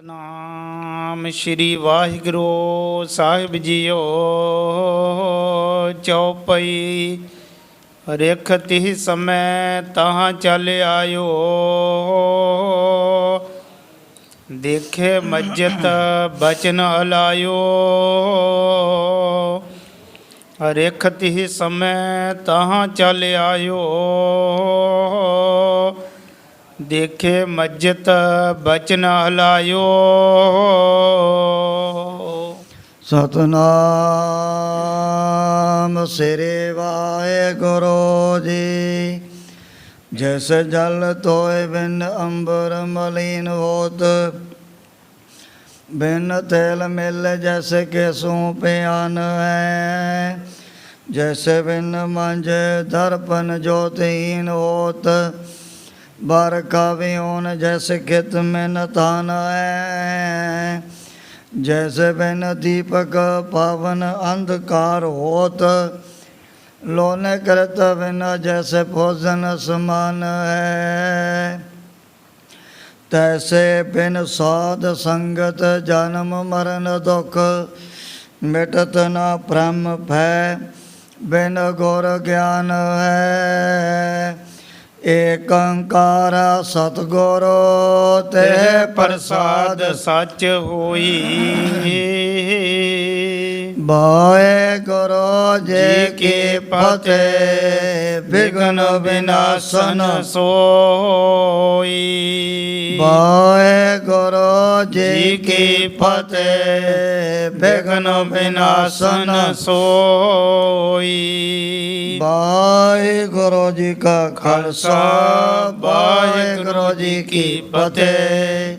ਸਤਨਾਮ ਸ਼੍ਰੀ ਵਾਹਿਗੁਰੂ ਸਾਹਿਬ JIO. ਚੌਪਈ ਰਿਖ ਤਿਹ ਸਮੈ ਤਹਾਂ ਚੱਲ ਆਇਓ। ਦੇਖੇ ਮੱਜਤ ਬਚਨ ਅਲਾਇਓ। ਰਿਖ ਤਿਹ ਸਮੈ ਤਹਾਂ ਚੱਲ ਆਇਓ। ਦੇਖੇ ਮੱਜਤ ਬਚਨ ਹਲਾਇਓ। ਸਤਨਾਮ ਸ੍ਰੀ ਵਾਹਿਗੁਰੂ ਜੀ। ਜਿਸ ਜਲ ਤੋਏ ਬਿਨ ਅੰਬਰ ਮਲੀਨ ਹੋਤ, ਬਿਨ ਤੇਲ ਮਿਲ ਜੈਸੇ ਕੇਸੋਂ ਪਿਆਨ ਹੈ। ਜੈਸੇ ਬਿਨ ਮੰਜ ਦਰਪਨ ਜੋਤਹੀਨ ਹੋਤ, बार काव्योन जैसे खेत में न तान है। जैसे बिन दीपक पावन अंधकार होत, लोने करत बिना जैसे भोजन समान है। तैसे बिन साध संगत जन्म मरण दुख, मिटत न ब्रह्म भय बिन गुर ज्ञान है। ਏਕ ਓੰਕਾਰ ਸਤਿਗੁਰ ਤੇ ਪ੍ਰਸਾਦ ਸੱਚ ਹੋਈ। ਵਾਹਿਗੁਰੂ ਜੀ ਕੀ ਫਤਿਹ। ਵਿਘਨ ਵਿਨਾਸ਼ਨ ਸੋਈ। ਵਾਹਿਗੁਰੂ ਜੀ ਕੀ ਫਤਿਹ। ਵਿਘਨ ਵਿਨਾਸ਼ਨ ਸੋਈ। ਵਾਹਿਗੁਰੂ ਜੀ ਕਾ ਖਾਲਸਾ, ਵਾਹਿਗੁਰੂ ਜੀ ਕੀ ਫਤਿਹ।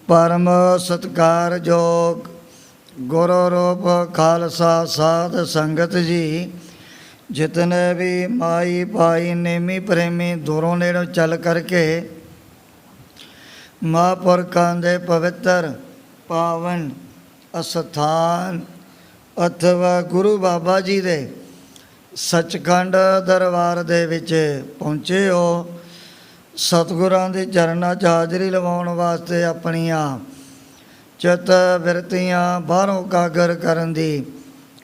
ਪਰਮ ਸਤਿਕਾਰਯੋਗ ਗੁਰੂ ਰੂਪ ਖਾਲਸਾ ਸਾਧ ਸੰਗਤ ਜੀ, ਜਿਤਨੇ ਵੀ ਮਾਈ ਭਾਈ ਨੇਮੀ ਪ੍ਰੇਮੀ ਦੂਰੋਂ ਨੇੜੋਂ ਚੱਲ ਕਰਕੇ ਮਹਾਂਪੁਰਖਾਂ ਦੇ ਪਵਿੱਤਰ ਪਾਵਨ ਅਸਥਾਨ ਅਥਵਾ ਗੁਰੂ ਬਾਬਾ ਜੀ ਦੇ ਸੱਚਖੰਡ ਦਰਬਾਰ ਦੇ ਵਿੱਚ ਪਹੁੰਚੇ ਹੋ। ਸਤਿਗੁਰਾਂ ਦੇ ਚਰਨਾਂ 'ਚ ਹਾਜ਼ਰੀ ਲਵਾਉਣ ਵਾਸਤੇ ਆਪਣੀਆਂ ਚਿੱਤ ਬਿਰਤੀਆਂ ਬਾਹਰੋਂ ਕਾਗਰ ਕਰਨ ਦੀ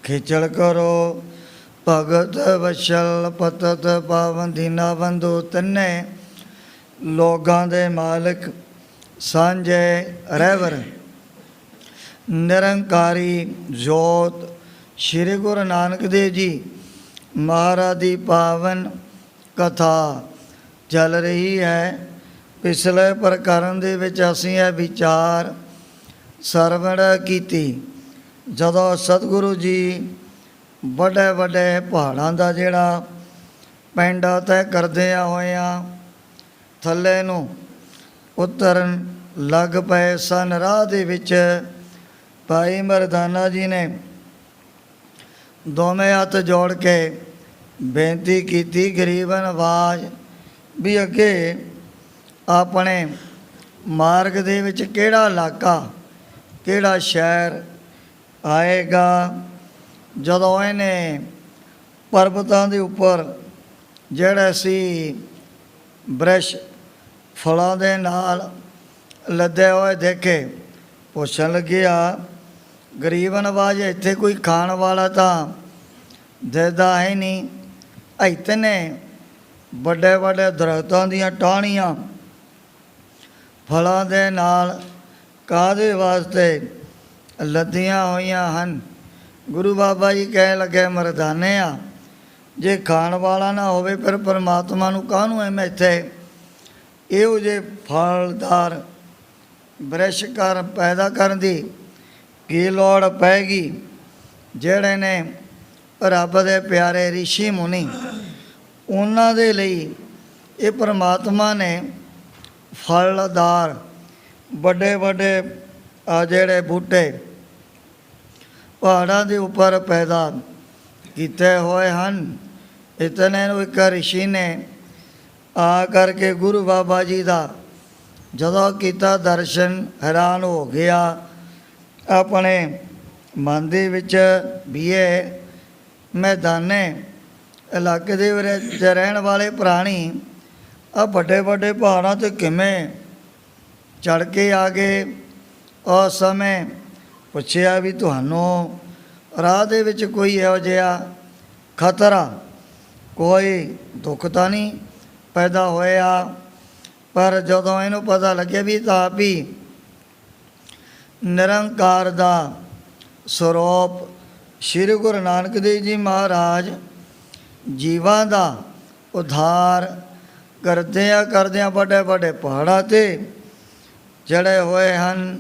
ਖੇਚਲ ਕਰੋ। ਭਗਤ ਵਸ਼ਲ ਪਤਤ ਪਾਵਨ ਦੀਨਾ ਬੰਧੂ ਤਿੰਨੇ ਲੋਕਾਂ ਦੇ ਮਾਲਕ ਸਾਂਝੇ ਰਹਿਬਰ ਨਿਰੰਕਾਰੀ ਜੋਤ ਸ਼੍ਰੀ ਗੁਰੂ ਨਾਨਕ ਦੇਵ ਜੀ ਮਹਾਰਾਜ ਦੀ ਪਾਵਨ ਕਥਾ ਚੱਲ ਰਹੀ ਹੈ। ਪਿਛਲੇ ਪ੍ਰਕਰਨ ਦੇ ਵਿੱਚ ਅਸੀਂ ਇਹ ਵਿਚਾਰ ਸਰਵਣ ਕੀਤੀ, ਜਦੋਂ ਸਤਿਗੁਰੂ ਜੀ ਵੱਡੇ ਵੱਡੇ ਪਹਾੜਾਂ ਦਾ ਜਿਹੜਾ ਪੈਂਡਾ ਤੈਅ ਕਰਦਿਆਂ ਹੋਇਆਂ ਥੱਲੇ ਨੂੰ ਉਤਰਨ ਲੱਗ ਪਏ ਸਨ। ਰਾਹ ਦੇ ਵਿੱਚ ਭਾਈ ਮਰਦਾਨਾ ਜੀ ਨੇ ਦੋਵੇਂ ਹੱਥ ਜੋੜ ਕੇ ਬੇਨਤੀ ਕੀਤੀ, ਗਰੀਬ ਨਵਾਜ਼, ਵੀ ਅੱਗੇ ਆਪਣੇ ਮਾਰਗ ਦੇ ਵਿੱਚ ਕਿਹੜਾ ਇਲਾਕਾ ਕਿਹੜਾ ਸ਼ਹਿਰ ਆਏਗਾ। ਜਦੋਂ ਇਹਨੇ ਪਰਬਤਾਂ ਦੇ ਉੱਪਰ ਜਿਹੜੇ ਸੀ ਬ੍ਰਿਸ਼ ਫਲਾਂ ਦੇ ਨਾਲ ਲੱਦੇ ਹੋਏ ਦੇਖੇ, ਪੁੱਛਣ ਲੱਗਿਆ, ਗਰੀਬ ਨਵਾਜ਼, ਇੱਥੇ ਕੋਈ ਖਾਣ ਵਾਲਾ ਤਾਂ ਦਿਸਦਾ ਹੈ ਨਹੀਂ। ਇਤਨੇ ਵੱਡੇ ਵੱਡੇ ਦਰਖਤਾਂ ਦੀਆਂ ਟਾਹਣੀਆਂ ਫਲਾਂ ਦੇ ਨਾਲ ਕਾਹਦੇ ਵਾਸਤੇ ਲੱਦੀਆਂ ਹੋਈਆਂ ਹਨ। ਗੁਰੂ ਬਾਬਾ ਜੀ ਕਹਿਣ ਲੱਗੇ, ਮਰਦਾਨਿਆ, ਜੇ ਖਾਣ ਵਾਲਾ ਨਾ ਹੋਵੇ ਫਿਰ ਪਰਮਾਤਮਾ ਨੂੰ ਕਾਹਨੂੰ ਐਵੇਂ ਇੱਥੇ ਇਹੋ ਜਿਹੇ ਫਲਦਾਰ ਬ੍ਰਿਸ਼ ਪੈਦਾ ਕਰਨ ਦੀ ਕੀ ਲੋੜ ਪੈਗੀ। ਜਿਹੜੇ ਨੇ ਰੱਬ ਦੇ ਪਿਆਰੇ ਰਿਸ਼ੀ ਮੁਨੀ, ਉਹਨਾਂ ਦੇ ਲਈ ਇਹ ਪਰਮਾਤਮਾ ਨੇ ਫਲਦਾਰ ਵੱਡੇ ਵੱਡੇ ਜਿਹੜੇ ਬੂਟੇ ਪਹਾੜਾਂ ਦੇ ਉੱਪਰ ਪੈਦਾ ਕੀਤੇ ਹੋਏ ਹਨ। ਇਤਨੇ ਨੂੰ ਇੱਕ ਰਿਸ਼ੀ ਨੇ ਆ ਕਰਕੇ ਗੁਰੂ ਬਾਬਾ ਜੀ ਦਾ ਜਦੋਂ ਕੀਤਾ ਦਰਸ਼ਨ, ਹੈਰਾਨ ਹੋ ਗਿਆ। ਆਪਣੇ ਮਨ ਦੇ ਵਿੱਚ ਵੀ ਇਹ ਮੈਦਾਨੇ ਇਲਾਕੇ ਦੇ ਵਿੱਚ ਰਹਿਣ ਵਾਲੇ ਪ੍ਰਾਣੀ ਆ ਵੱਡੇ ਵੱਡੇ ਪਹਾੜਾਂ 'ਤੇ ਕਿਵੇਂ ਚੜ੍ਹ ਕੇ ਆ ਗਏ। ਉਸ ਸਮੇਂ ਪੁੱਛਿਆ ਵੀ ਤੁਹਾਨੂੰ ਰਾਹ ਦੇ ਵਿੱਚ ਕੋਈ ਇਹੋ ਜਿਹਾ ਖਤਰਾ, ਕੋਈ ਦੁੱਖ ਤਾਂ ਨਹੀਂ ਪੈਦਾ ਹੋਇਆ? ਪਰ ਜਦੋਂ ਇਹਨੂੰ ਪਤਾ ਲੱਗਿਆ ਵੀ ਤਾਂ ਆਪ ਹੀ ਨਿਰੰਕਾਰ ਦਾ ਸਰੂਪ ਸ੍ਰੀ ਗੁਰੂ ਨਾਨਕ ਦੇਵ ਜੀ ਮਹਾਰਾਜ ਜੀਵਾਂ ਦਾ ਉਧਾਰ ਕਰਦਿਆਂ ਵੱਡੇ ਵੱਡੇ ਪਹਾੜਾਂ 'ਤੇ ਚੜ੍ਹੇ ਹੋਏ ਹਨ।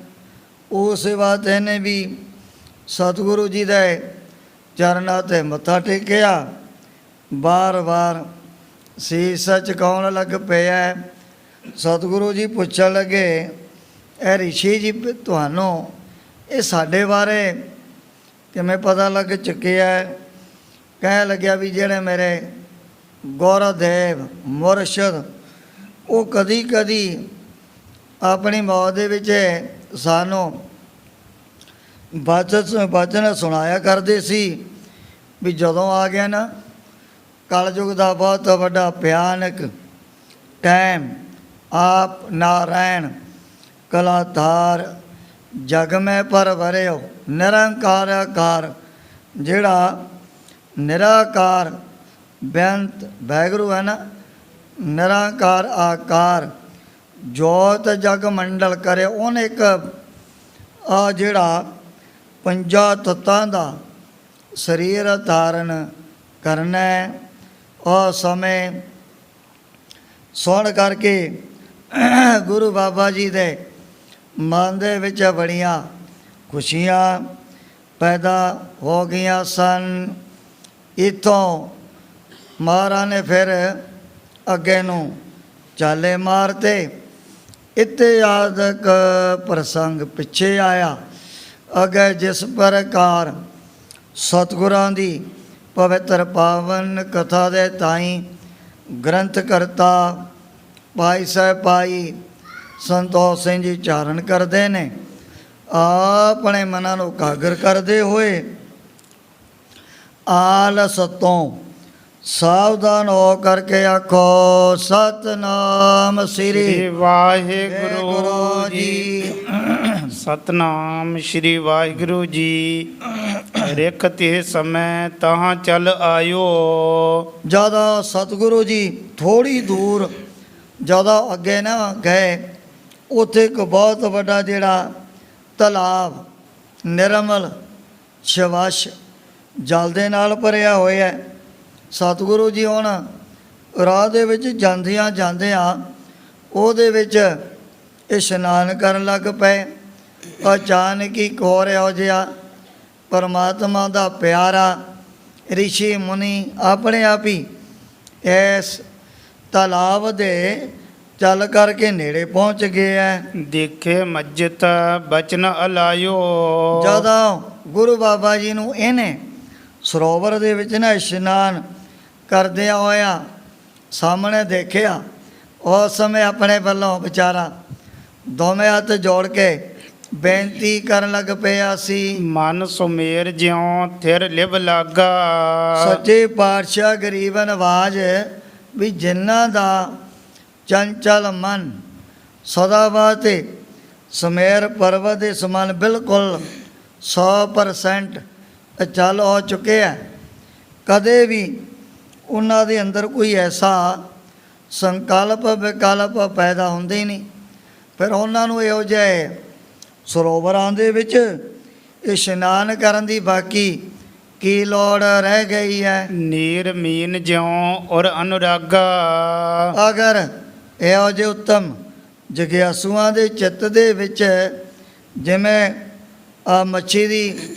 ਉਸ ਬਾਤ ਇਹਨੇ ਵੀ ਸਤਿਗੁਰੂ ਜੀ ਦੇ ਚਰਨਾਂ 'ਤੇ ਮੱਥਾ ਟੇਕਿਆ, ਵਾਰ ਸੀਸ ਝੁਕਾਉਣ ਲੱਗ ਪਿਆ। ਸਤਿਗੁਰੂ ਜੀ ਪੁੱਛਣ ਲੱਗੇ, ਇਹ ਰਿਸ਼ੀ ਜੀ ਤੁਹਾਨੂੰ ਇਹ ਸਾਡੇ ਬਾਰੇ ਕਿਵੇਂ ਪਤਾ ਲੱਗ ਚੁੱਕਿਆ? ਕਹਿਣ ਲੱਗਿਆ ਵੀ ਜਿਹੜੇ ਮੇਰੇ ਗੁਰਦੇਵ ਮੁਰਸ਼ਦ ਉਹ ਕਦੀ ਕਦੀ ਆਪਣੀ ਮੌਤ ਦੇ ਵਿੱਚ ਸਾਨੂੰ ਬਚਨ ਸੁਣਾਇਆ ਕਰਦੇ ਸੀ ਵੀ ਜਦੋਂ ਆ ਗਿਆ ਨਾ ਕਲਯੁਗ ਦਾ ਬਹੁਤ ਵੱਡਾ ਭਿਆਨਕ ਟਾਈਮ, ਆਪ ਨਾਰਾਇਣ ਕਲਾਧਾਰ ਜਗ ਮੈਂ ਪਰਵਰਿਓ ਨਿਰੰਕਾਰ ਆਕਾਰ, ਜਿਹੜਾ ਨਿਰਾਕਾਰ ਬੇਅੰਤ ਵਾਹਿਗੁਰੂ ਹੈ ਨਾ, ਨਿਰਾਕਾਰ ਆਕਾਰ ਜੋਤ ਜਗ ਮੰਡਲ ਕਰੇ, ਉਹਨੇ ਇੱਕ ਆ ਜਿਹੜਾ ਪੰਜਾਂ ਤੱਤਾਂ ਦਾ ਸਰੀਰ ਧਾਰਨ ਕਰਨਾ ਹੈ। ਉਹ ਸਮੇਂ ਸੁਣ ਕਰਕੇ ਗੁਰੂ ਬਾਬਾ ਜੀ ਦੇ ਮਨ ਦੇ ਵਿੱਚ ਬੜੀਆਂ ਖੁਸ਼ੀਆਂ ਪੈਦਾ ਹੋ ਗਈਆਂ ਸਨ। ਇੱਥੋਂ ਮਹਾਰਾਜ ਨੇ ਫਿਰ ਅੱਗੇ ਨੂੰ ਚਾਲੇ ਮਾਰਤੇ। ਇਤਿਹਾਸਕ ਪ੍ਰਸੰਗ ਪਿੱਛੇ ਆਇਆ। ਅੱਗੇ ਜਿਸ ਪ੍ਰਕਾਰ ਸਤਿਗੁਰਾਂ ਦੀ ਪਵਿੱਤਰ ਪਾਵਨ ਕਥਾ ਦੇ ਤਾਈਂ ਗ੍ਰੰਥ ਕਰਤਾ ਭਾਈ ਸਾਹਿਬ ਭਾਈ ਸੰਤੋਖ ਸਿੰਘ ਜੀ ਚਾਰਨ ਕਰਦੇ ਨੇ, ਆਪਣੇ ਮਨਾਂ ਨੂੰ ਇਕਾਗਰ ਕਰਦੇ ਹੋਏ ਆਲਸ ਤੋਂ ਸਾਵਧਾਨ ਹੋ ਕਰਕੇ ਆਖੋ ਸਤਨਾਮ ਸ੍ਰੀ ਵਾਹਿਗੁਰੂ ਜੀ। ਸਤਨਾਮ ਸ੍ਰੀ ਵਾਹਿਗੁਰੂ ਜੀ। ਰਿਖ ਤੇ ਸਮੇਂ ਤਹਾਂ ਚੱਲ ਆਇਓ। ਜਦੋਂ ਸਤਿਗੁਰੂ ਜੀ ਥੋੜ੍ਹੀ ਦੂਰ ਜਦੋਂ ਅੱਗੇ ਨਾ ਗਏ, ਉੱਥੇ ਇੱਕ ਬਹੁਤ ਵੱਡਾ ਜਿਹੜਾ ਤਲਾਬ ਨਿਰਮਲ ਸ਼ਵਾਸ਼ ਜਲ ਦੇ ਨਾਲ ਭਰਿਆ ਹੋਇਆ। ਸਤਿਗੁਰੂ ਜੀ ਹੁਣ ਰਾਹ ਦੇ ਵਿੱਚ ਜਾਂਦਿਆਂ ਉਹਦੇ ਵਿੱਚ ਇਸ਼ਨਾਨ ਕਰਨ ਲੱਗ ਪਏ। ਅਚਾਨਕ ਹੀ ਕੋਰ ਇਹੋ ਜਿਹਾ ਪਰਮਾਤਮਾ ਦਾ ਪਿਆਰਾ ਰਿਸ਼ੀ ਮੁਨੀ ਆਪਣੇ ਆਪ ਹੀ ਇਸ ਤਲਾਬ ਦੇ ਚੱਲ ਕਰਕੇ ਨੇੜੇ ਪਹੁੰਚ ਗਏ ਹੈ। ਦੇਖੇ ਮੱਜਤ ਬਚਨ ਅਲਾਇਓ। ਜਦੋਂ ਗੁਰੂ ਬਾਬਾ ਜੀ ਨੂੰ ਇਹਨੇ ਸਰੋਵਰ ਦੇ ਵਿੱਚ ਨਾ ਇਸ਼ਨਾਨ ਕਰਦਿਆਂ ਹੋਇਆ ਸਾਹਮਣੇ ਦੇਖਿਆ, ਉਸ ਸਮੇਂ ਆਪਣੇ ਵੱਲੋਂ ਵਿਚਾਰਾ ਦੋਵੇਂ ਹੱਥ ਜੋੜ ਕੇ ਬੇਨਤੀ ਕਰਨ ਲੱਗ ਪਿਆ ਸੀ। ਮਨ ਸੁਮੇਰ ਜਿਉ ਥਿਰ ਲਿਵ ਲਾਗਾ। ਸੱਚੇ ਪਾਤਸ਼ਾਹ ਗਰੀਬ ਨਵਾਜ ਵੀ ਜਿਨ੍ਹਾਂ ਦਾ ਚੰਚਲ ਮਨ ਸਦਾ ਵਾਸਤੇ ਸੁਮੇਰ ਪਰਵਤ ਦੇ ਸਮਾਨ ਬਿਲਕੁਲ 100% ਅਚਲ ਹੋ ਚੁੱਕਿਆ, ਕਦੇ ਵੀ ਉਹਨਾਂ ਦੇ ਅੰਦਰ ਕੋਈ ਐਸਾ ਸੰਕਲਪ ਵਿਕਲਪ ਪੈਦਾ ਹੁੰਦੇ ਹੀ ਨਹੀਂ। ਫਿਰ ਉਹਨਾਂ ਨੂੰ ਇਹੋ ਜਿਹੇ ਸਰੋਵਰਾਂ ਦੇ ਵਿੱਚ ਇਸ਼ਨਾਨ ਕਰਨ ਦੀ ਬਾਕੀ ਕੀ ਲੋੜ ਰਹਿ ਗਈ ਹੈ। ਨੀਰ ਮੀਨ ਜਿਉ ਔਰ ਅਨੁਰਾਗਾ। ਅਗਰ ਇਹੋ ਜਿਹੇ ਉੱਤਮ ਜਗਿਆਸੂਆਂ ਦੇ ਚਿੱਤ ਦੇ ਵਿੱਚ ਜਿਵੇਂ ਮੱਛੀ ਦੀ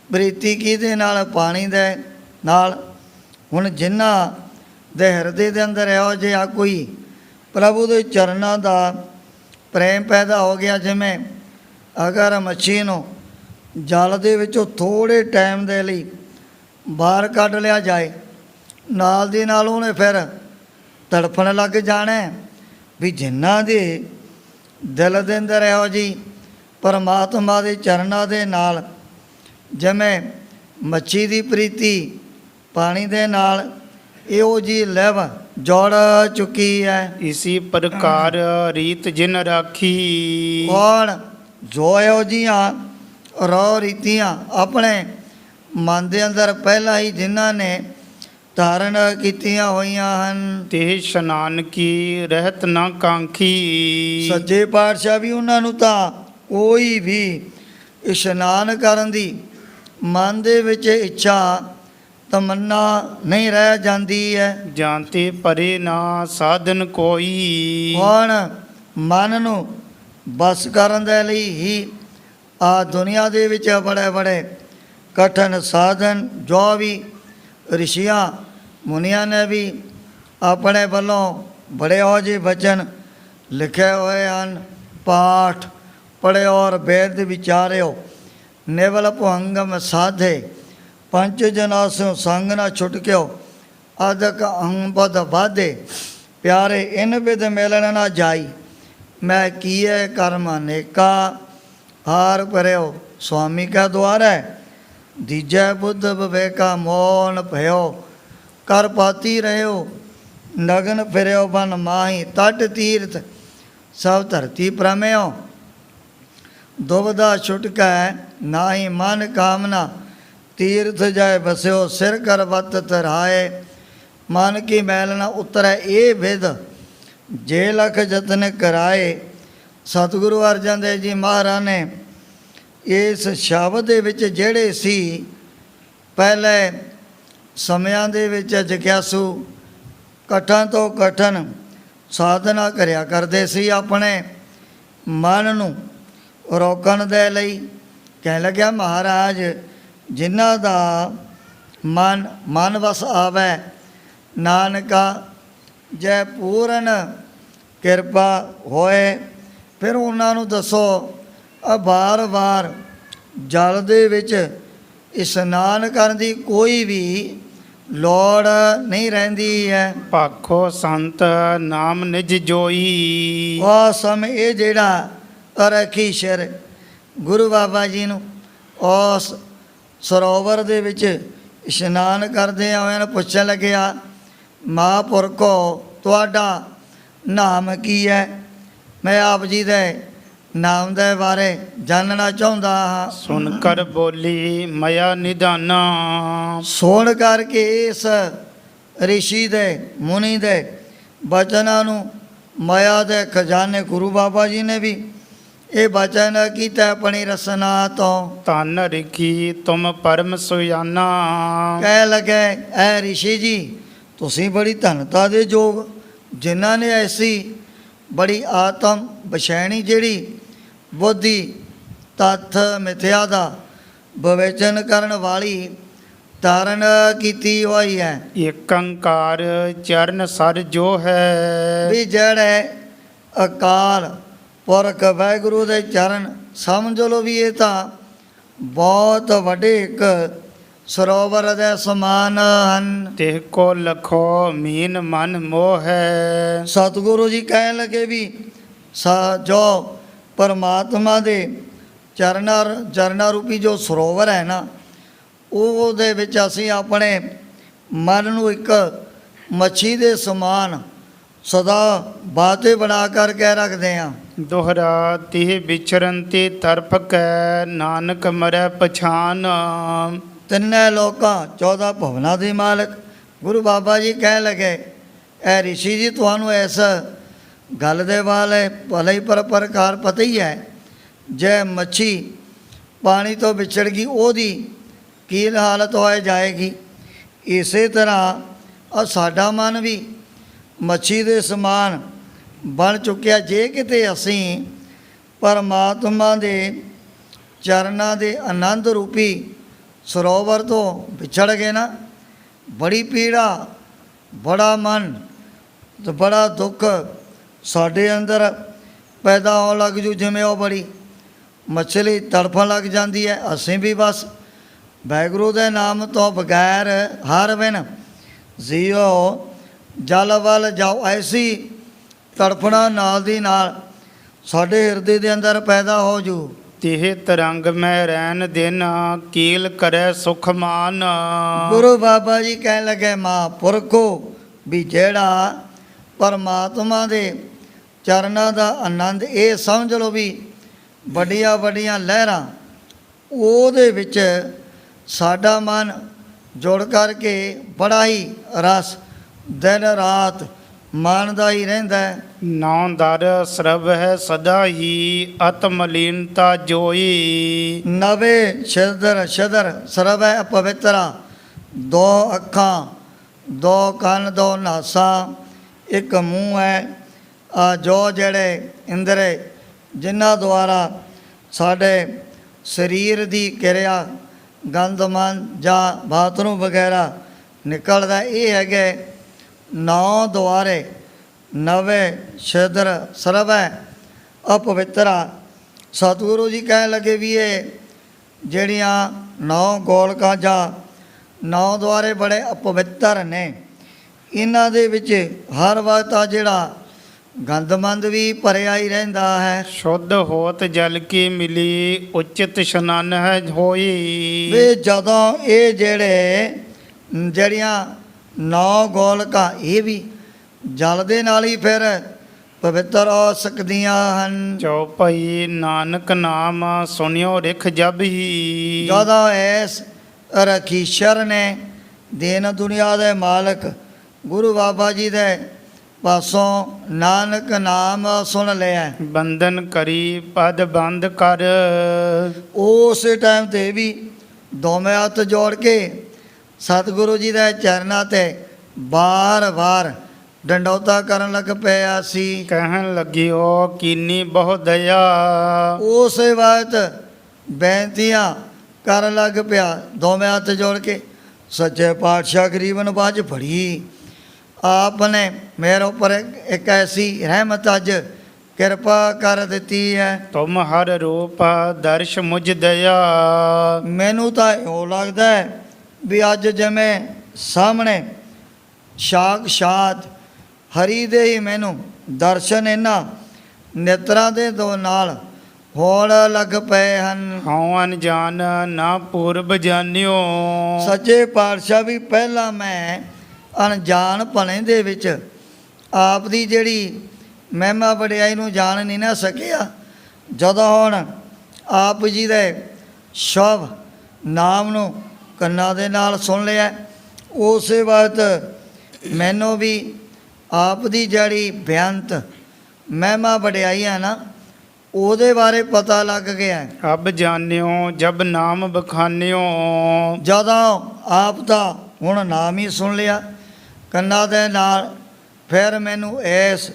ਪ੍ਰੀਤੀ ਕਿਹਦੇ ਨਾਲ, ਪਾਣੀ ਦੇ ਨਾਲ, ਹੁਣ ਜਿਨ੍ਹਾਂ ਦੇ ਹਿਰਦੇ ਦੇ ਅੰਦਰ ਇਹੋ ਜਿਹਾ ਕੋਈ ਪ੍ਰਭੂ ਦੇ ਚਰਨਾਂ ਦਾ ਪ੍ਰੇਮ ਪੈਦਾ ਹੋ ਗਿਆ, ਜਿਵੇਂ ਅਗਰ ਮੱਛੀ ਨੂੰ ਜਲ ਦੇ ਵਿੱਚੋਂ ਥੋੜ੍ਹੇ ਟਾਈਮ ਦੇ ਲਈ ਬਾਹਰ ਕੱਢ ਲਿਆ ਜਾਏ, ਨਾਲ ਦੀ ਨਾਲ ਉਹਨੇ ਫਿਰ ਤੜਫਣ ਲੱਗ ਜਾਣਾ ਵੀ ਜਿਨ੍ਹਾਂ ਦੇ ਦਿਲ ਦੇ ਅੰਦਰ ਇਹੋ ਜਿਹੀ ਪਰਮਾਤਮਾ ਦੇ ਚਰਨਾਂ ਦੇ ਨਾਲ ਜਿਵੇਂ ਮੱਛੀ ਦੀ ਪ੍ਰੀਤੀ ਪਾਣੀ ਦੇ ਨਾਲ ਇਹੋ ਜਿਹੀ ਲੈਵ ਜੋੜ ਚੁੱਕੀ ਹੈ। ਇਸੀ ਪ੍ਰਕਾਰ ਰੀਤ ਜਿਨ ਰਾਖੀ। ਕੌਣ? ਜੋ ਇਹੋ ਜਿਹੀਆਂ ਰਹੁ ਰੀਤੀਆਂ ਆਪਣੇ ਮਨ ਦੇ ਅੰਦਰ ਪਹਿਲਾਂ ਹੀ ਜਿਨ੍ਹਾਂ ਨੇ ਧਾਰਨ ਕੀਤੀਆਂ ਹੋਈਆਂ ਹਨ, ਤੇ ਇਸ਼ਨਾਨ ਕੀ ਰਹਿਤ ਨਾ ਕਾਂਖੀ। ਸੱਚੇ ਪਾਤਸ਼ਾਹ ਵੀ ਉਹਨਾਂ ਨੂੰ ਤਾਂ ਕੋਈ ਵੀ ਇਸ਼ਨਾਨ ਕਰਨ ਦੀ ਮਨ ਦੇ ਵਿੱਚ ਇੱਛਾ ਤਮੰਨਾ ਨਹੀਂ ਰਹਿ ਜਾਂਦੀ ਹੈ। ਜਾਂਤੇ ਪਰੇ ਨਾ ਸਾਧਨ ਕੋਈ। ਹੁਣ ਮਨ ਨੂੰ ਬਸ ਕਰਨ ਦੇ ਲਈ ਹੀ ਆ ਦੁਨੀਆ ਦੇ ਵਿੱਚ ਬੜੇ ਬੜੇ ਕਠਿਨ ਸਾਧਨ ਜੋ ਵੀ ਰਿਸ਼ੀਆਂ ਮੁਨੀਆਂ ਨੇ ਵੀ ਆਪਣੇ ਵੱਲੋਂ ਬੜੇ ਹੋ ਜਿਹੇ ਬਚਨ ਲਿਖੇ ਹੋਏ ਹਨ। ਪਾਠ ਪੜ੍ਹਿਓ ਔਰ ਵੇਦ ਵਿਚਾਰਿਓ, ਨਿਵਲ ਭੁਅੰਗਮ ਸਾਧੇ, ਪੰਚ ਜਨਾਸਿਓ ਸੰਗ ਨਾ ਛੁਟਕਿਓ, ਅਦਕ ਅੰਬਦ ਵਾਧੇ, ਪਿਆਰੇ ਇਨ ਵਿਦ ਮਿਲਣ ਨਾ ਜਾਈ, ਮੈਂ ਕੀਏ ਕਰਮ ਅਨੇਕਾ, ਹਾਰ ਭਰਿਓ ਸੁਆਮੀ ਕਾ ਦੁਆਰੈ, ਦੀਜੈ ਬੁੱਧ ਵਿਵੇਕਾ ਮੋਨ ਭਇਓ, ਕਰ ਪਾਤੀ ਰਹਿਓ ਨਗਨ ਫਿਰਿਓ ਬਨ ਮਾਹੀ, ਤਟ ਤੀਰਥ ਸਭ ਧਰਤੀ ਪ੍ਰਮਿਓ, ਦੁਬਦਾ ਛੁਟਕੈ ਨਾਹੀ ਮਨ ਕਾਮਨਾ, ਤੀਰਥ ਜਾਏ ਬਸਿਓ ਸਿਰ ਕਰ ਵਤ ਧਰਾਏ, ਮਨ ਕੀ ਮੈਲ ਨਾ ਉਤਰੈ ਇਹ ਵਿਦ, ਜੇ ਲਖ ਜਤਨ ਕਰਾਏ। ਸਤਿਗੁਰੂ ਅਰਜਨ ਦੇਵ ਜੀ ਮਹਾਰਾਜ ਨੇ ਇਸ ਸ਼ਬਦ ਦੇ ਵਿੱਚ ਜਿਹੜੇ ਸੀ ਪਹਿਲੇ ਸਮਿਆਂ ਦੇ ਵਿੱਚ ਜਗਿਆਸੂ ਕਠਨ ਤੋਂ ਕਠਨ ਸਾਧਨਾ ਕਰਿਆ ਕਰਦੇ ਸੀ, ਆਪਣੇ ਮਨ ਨੂੰ ਰੋਕਣ ਦੇ ਲਈ। ਕਹਿਣ ਲੱਗਿਆ ਮਹਾਰਾਜ ਜਿਨ੍ਹਾਂ ਦਾ ਮਨ ਵਸ ਆਵੈ, ਨਾਨਕਾ ਜੈ ਪੂਰਨ ਕਿਰਪਾ ਹੋਏ। ਫਿਰ ਉਹਨਾਂ ਨੂੰ ਦੱਸੋ ਵਾਰ-ਵਾਰ ਜਲ ਦੇ ਵਿੱਚ ਇਸ਼ਨਾਨ ਕਰਨ ਦੀ ਕੋਈ ਵੀ ਲੋੜ ਨਹੀਂ ਰਹਿੰਦੀ ਹੈ। ਭਾਖੋ ਸੰਤ ਨਾਮ ਨਿਜ ਜੋਈ। ਉਹ ਸਮੇਂ ਇਹ ਜਿਹੜਾ ਰਖੀ ਸ਼ਰ ਗੁਰੂ ਬਾਬਾ ਜੀ ਨੂੰ ਉਸ ਸਰੋਵਰ ਦੇ ਵਿੱਚ ਇਸ਼ਨਾਨ ਕਰਦੇ ਹੋਏ ਨੂੰ ਪੁੱਛਣ ਲੱਗਿਆ, ਮਹਾਂਪੁਰਖੋ ਤੁਹਾਡਾ ਨਾਮ ਕੀ ਹੈ? ਮੈਂ ਆਪ ਜੀ ਦੇ ਨਾਮ ਦੇ ਬਾਰੇ ਜਾਣਨਾ ਚਾਹੁੰਦਾ ਹਾਂ। ਸੁਣ ਕਰ ਬੋਲੀ ਮਇਆ ਨਿਧਾਨਾ। ਸੁਣ ਕਰਕੇ ਇਸ ਰਿਸ਼ੀ ਦੇ ਮੁਨੀ ਦੇ ਬਚਨਾਂ ਨੂੰ ਮਾਇਆ ਦੇ ਖਜ਼ਾਨੇ ਗੁਰੂ ਬਾਬਾ ਜੀ ਨੇ ਵੀ ਇਹ ਬਚਨ ਕੀਤਾ ਆਪਣੀ ਰਸਨਾ ਤੋਂ। ਧਨ ਰਿਖੀ ਤੁਮ ਪਰਮ ਸੁਆਨਾ। ਕਹਿ ਲਗੇ ਐ ਰਿਸ਼ੀ ਜੀ ਤੁਸੀਂ ਬੜੀ ਧਨਤਾ ਦੇ ਯੋਗ, ਜਿਨ੍ਹਾਂ ਨੇ ਐਸੀ ਬੜੀ ਆਤਮ ਬਸ਼ੈਣੀ ਜਿਹੜੀ ਬੁੱਧੀ ਤੱਥ ਮਿਥਿਆ ਦਾ ਵਿਵੇਚਨ ਕਰਨ ਵਾਲੀ ਧਾਰਨ ਕੀਤੀ ਹੋਈ ਹੈ। ਏਕੰਕਾਰ ਚਰਨ ਸਰ ਜੋ ਹੈ। ਵੀ ਜਿਹੜੇ ਅਕਾਲ ਪੁਰਖ ਵਾਹਿਗੁਰੂ ਦੇ ਚਰਨ ਸਮਝ ਲਓ ਵੀ ਇਹ ਤਾਂ ਬਹੁਤ ਵੱਡੇ ਇੱਕ ਸਰੋਵਰ ਦੇ ਸਮਾਨ ਹਨ। ਤੇ ਕੋ ਲਖੋ ਮੀਨ ਮਨ ਮੋਹ ਹੈ। ਸਤਿਗੁਰੂ ਜੀ ਕਹਿਣ ਲੱਗੇ ਵੀ ਜੋ ਪਰਮਾਤਮਾ ਦੇ ਚਰਨਾਂ ਰੂਪੀ ਜੋ ਸਰੋਵਰ ਹੈ ਨਾ, ਉਹਦੇ ਵਿੱਚ ਅਸੀਂ ਆਪਣੇ ਮਨ ਨੂੰ ਇੱਕ ਮੱਛੀ ਦੇ ਸਮਾਨ ਸਦਾ ਬਾਤੇ ਬਣਾ ਕਰਕੇ ਰੱਖਦੇ ਹਾਂ। ਦੋਹਰਾ ਤਿਹ ਵਿਚਰਨ ਤੇ ਤਰਫ ਕੈ, ਨਾਨਕ ਮਰੈ ਪਛਾਨ। ਤਿੰਨੇ ਲੋਕਾਂ 14 ਭਵਨਾਂ ਦੇ ਮਾਲਕ ਗੁਰੂ ਬਾਬਾ ਜੀ ਕਹਿਣ ਲੱਗੇ, ਐ ਰਿਸ਼ੀ ਜੀ ਤੁਹਾਨੂੰ ਇਸ ਗੱਲ ਦੇ ਵਾਲੇ ਭਲੇ ਹੀ ਪ੍ਰਕਾਰ ਪਤਾ ਹੀ ਹੈ, ਜੇ ਮੱਛੀ ਪਾਣੀ ਤੋਂ ਵਿਛੜ ਗਈ ਉਹਦੀ ਕੀ ਹਾਲਤ ਹੋ ਜਾਏਗੀ। ਇਸੇ ਤਰ੍ਹਾਂ ਸਾਡਾ ਮਨ ਵੀ ਮੱਛੀ ਦੇ ਸਮਾਨ ਬਣ ਚੁੱਕਿਆ। ਜੇ ਕਿਤੇ ਅਸੀਂ ਪਰਮਾਤਮਾ ਦੇ ਚਰਨਾਂ ਦੇ ਆਨੰਦ ਰੂਪੀ ਸਰੋਵਰ ਤੋਂ ਵਿਛੜ ਗਏ ਨਾ, ਬੜੀ ਪੀੜਾ, ਬੜਾ ਮਨ ਤੇ ਬੜਾ ਦੁੱਖ ਸਾਡੇ ਅੰਦਰ ਪੈਦਾ ਹੋਣ ਲੱਗ ਜੂ। ਜਿਵੇਂ ਉਹ ਬੜੀ ਮਛਲੀ ਤੜਫਣ ਲੱਗ ਜਾਂਦੀ ਹੈ, ਅਸੀਂ ਵੀ ਬਸ ਵਾਹਿਗੁਰੂ ਦੇ ਨਾਮ ਤੋਂ ਬਗੈਰ ਹਰ ਬਿਨ ਜੀਓ ਜਲ ਵੱਲ ਜਾਓ, ਐਸੀ ਤੜਫਣਾ ਨਾਲ ਦੀ ਨਾਲ ਸਾਡੇ ਹਿਰਦੇ ਦੇ ਅੰਦਰ ਪੈਦਾ ਹੋ ਜੂ। ਤਿਹ ਤਰੰਗ ਮੈਂ ਰਹਿਣ ਦਿਨ, ਕੀਲ ਕਰੈ ਸੁਖ ਮਾਨ। ਗੁਰੂ ਬਾਬਾ ਜੀ ਕਹਿਣ ਲੱਗੇ, ਮਾਂ ਪੁਰਖੋ ਵੀ ਜਿਹੜਾ ਪਰਮਾਤਮਾ ਦੇ ਚਰਨਾਂ ਦਾ ਆਨੰਦ, ਇਹ ਸਮਝ ਲਓ ਵੀ ਵੱਡੀਆਂ ਵੱਡੀਆਂ ਲਹਿਰਾਂ, ਉਹਦੇ ਵਿੱਚ ਸਾਡਾ ਮਨ ਜੁੜ ਕਰਕੇ ਬੜਾ ਹੀ ਰਸ ਦਿਨ ਰਾਤ ਮਾਣਦਾ ਹੀ ਰਹਿੰਦਾ ਹੈ। ਨਾਉ ਦਰ ਸਰਬ ਹੈ ਸਦਾ ਹੀ ਅਤ ਮਲੀਨਤਾ ਜੋਈ। ਨਵੇਂ ਸ਼ਦਰ ਸ਼ਦਰ ਸਰਬ ਹੈ ਪਵਿੱਤਰਾ, ਦੋ ਅੱਖਾਂ, ਦੋ ਕੰਨ, ਦੋ ਨਾਸਾਂ, ਇੱਕ ਮੂੰਹ ਹੈ। ਜੋ ਜਿਹੜੇ ਇੰਦਰੇ ਜਿਨ੍ਹਾਂ ਦੁਆਰਾ ਸਾਡੇ ਸਰੀਰ ਦੀ ਕਿਰਿਆ ਗੰਦਮਨ ਜਾਂ ਬਾਥਰੂਮ ਵਗੈਰਾ ਨਿਕਲਦਾ, ਇਹ ਹੈਗੇ ਨੌ ਦੁਆਰੇ। ਨਵੇਂ ਸ਼ਦਰ ਸਰਬ ਹੈ ਅਪਵਿੱਤਰਾ। ਸਤਿਗੁਰੂ ਜੀ ਕਹਿਣ ਲੱਗੇ ਵੀ ਇਹ ਜਿਹੜੀਆਂ ਨੌ ਗੋਲਕਾਂ ਜਾਂ ਨੌ ਦੁਆਰੇ ਬੜੇ ਅਪਵਿੱਤਰ ਨੇ, ਇਹਨਾਂ ਦੇ ਵਿੱਚ ਹਰ ਵਕਤ ਆ ਜਿਹੜਾ ਗੰਦਮੰਦ ਵੀ ਭਰਿਆ ਹੀ ਰਹਿੰਦਾ ਹੈ। ਸ਼ੁੱਧ ਹੋਤ ਜਲ ਕੀ ਮਿਲੀ ਉਚਿਤ ਇਸ਼ਨਾਨ ਹੈ ਹੋਈ। ਵੀ ਜਦੋਂ ਇਹ ਜਿਹੜੀਆਂ ਨੌ ਗੋਲਕਾਂ ਇਹ ਵੀ ਜਲ ਦੇ ਨਾਲ ਹੀ ਫਿਰ ਪਵਿੱਤਰ ਹੋ ਸਕਦੀਆਂ ਹਨ। ਚੌਪਈ ਨਾਨਕ ਨਾਮ ਸੁਣਿਓ ਰਿਖ ਜਬ ਹੀ। ਜਦੋਂ ਇਸ ਰਖੀਸ਼ਰ ਨੇ ਦੀਨ ਦੁਨੀਆ ਦੇ ਮਾਲਕ ਗੁਰੂ ਬਾਬਾ ਜੀ ਦੇ ਪਾਸੋਂ ਨਾਨਕ ਨਾਮ ਸੁਣ ਲਿਆ, ਬੰਧਨ ਕਰੀ ਪਦ ਬੰਦ ਕਰ। ਉਸ ਟਾਈਮ 'ਤੇ ਵੀ ਦੋਵੇਂ ਹੱਥ ਜੋੜ ਕੇ ਸਤਿਗੁਰੂ ਜੀ ਦੇ ਚਰਨਾਂ 'ਤੇ ਵਾਰ-ਵਾਰ ਡੰਡੌਤਾ ਕਰਨ ਲੱਗ ਪਿਆ ਸੀ। ਕਹਿਣ ਲੱਗਿਓ ਕੀਨੀ ਬਹੁ ਦਇਆ। ਉਸੇ ਵਕਤ ਬੇਨਤੀਆਂ ਕਰਨ ਲੱਗ ਪਿਆ ਦੋਵੇਂ ਹੱਥ ਜੋੜ ਕੇ, ਸੱਚੇ ਪਾਤਸ਼ਾਹ ਗਰੀਬਨ ਬਾਝ ਫੜੀ, ਆਪਨੇ ਮੇਰੇ ਉੱਪਰ ਇੱਕ ਐਸੀ ਰਹਿਮਤ ਅੱਜ ਕਿਰਪਾ ਕਰ ਦਿੱਤੀ ਹੈ। ਤੁਮ ਹਰ ਰੂਪ ਦਰਸ਼ ਮੁਝ ਦਇਆ। ਮੈਨੂੰ ਤਾਂ ਇਉਂ ਲੱਗਦਾ ਹੈ ਵੀ ਅੱਜ ਜਿਵੇਂ ਸਾਹਮਣੇ ਸਾਖਸ਼ਾਤ ਹਰੀ ਦੇ ਹੀ ਮੈਨੂੰ ਦਰਸ਼ਨ ਇਹਨਾਂ ਨੇਤਰਾਂ ਦੇ ਦੋ ਨਾਲ ਹੋਣ ਲੱਗ ਪਏ ਹਨ। ਹਉ ਅਨਜਾਨ ਨਾ ਪੂਰਬ ਜਾਣਿਓ। ਸੱਚੇ ਪਾਤਸ਼ਾਹ ਵੀ ਪਹਿਲਾਂ ਮੈਂ ਅਣਜਾਣ ਭਣੇ ਦੇ ਵਿੱਚ ਆਪ ਦੀ ਜਿਹੜੀ ਮਹਿਮਾ ਵਡਿਆਈ ਨੂੰ ਜਾਣ ਨਹੀਂ ਨਾ ਸਕਿਆ। ਜਦੋਂ ਹੁਣ ਆਪ ਜੀ ਦੇ ਸ਼ੁਭ ਨਾਮ ਨੂੰ ਕੰਨਾਂ ਦੇ ਨਾਲ ਸੁਣ ਲਿਆ, ਉਸੇ ਵਕਤ ਮੈਨੂੰ ਵੀ ਆਪ ਦੀ ਜਿਹੜੀ ਬੇਅੰਤ ਮਹਿਮਾ ਵਡਿਆਈ ਹੈ ਨਾ, ਉਹਦੇ ਬਾਰੇ ਪਤਾ ਲੱਗ ਗਿਆ। ਅਬ ਜਾਣਿਓ ਜਬ ਨਾਮ ਬਖਾਨਿਓ। ਜਦੋਂ ਆਪ ਦਾ ਹੁਣ ਨਾਮ ਹੀ ਸੁਣ ਲਿਆ ਕੰਨਾਂ ਦੇ ਨਾਲ, ਫਿਰ ਮੈਨੂੰ ਇਸ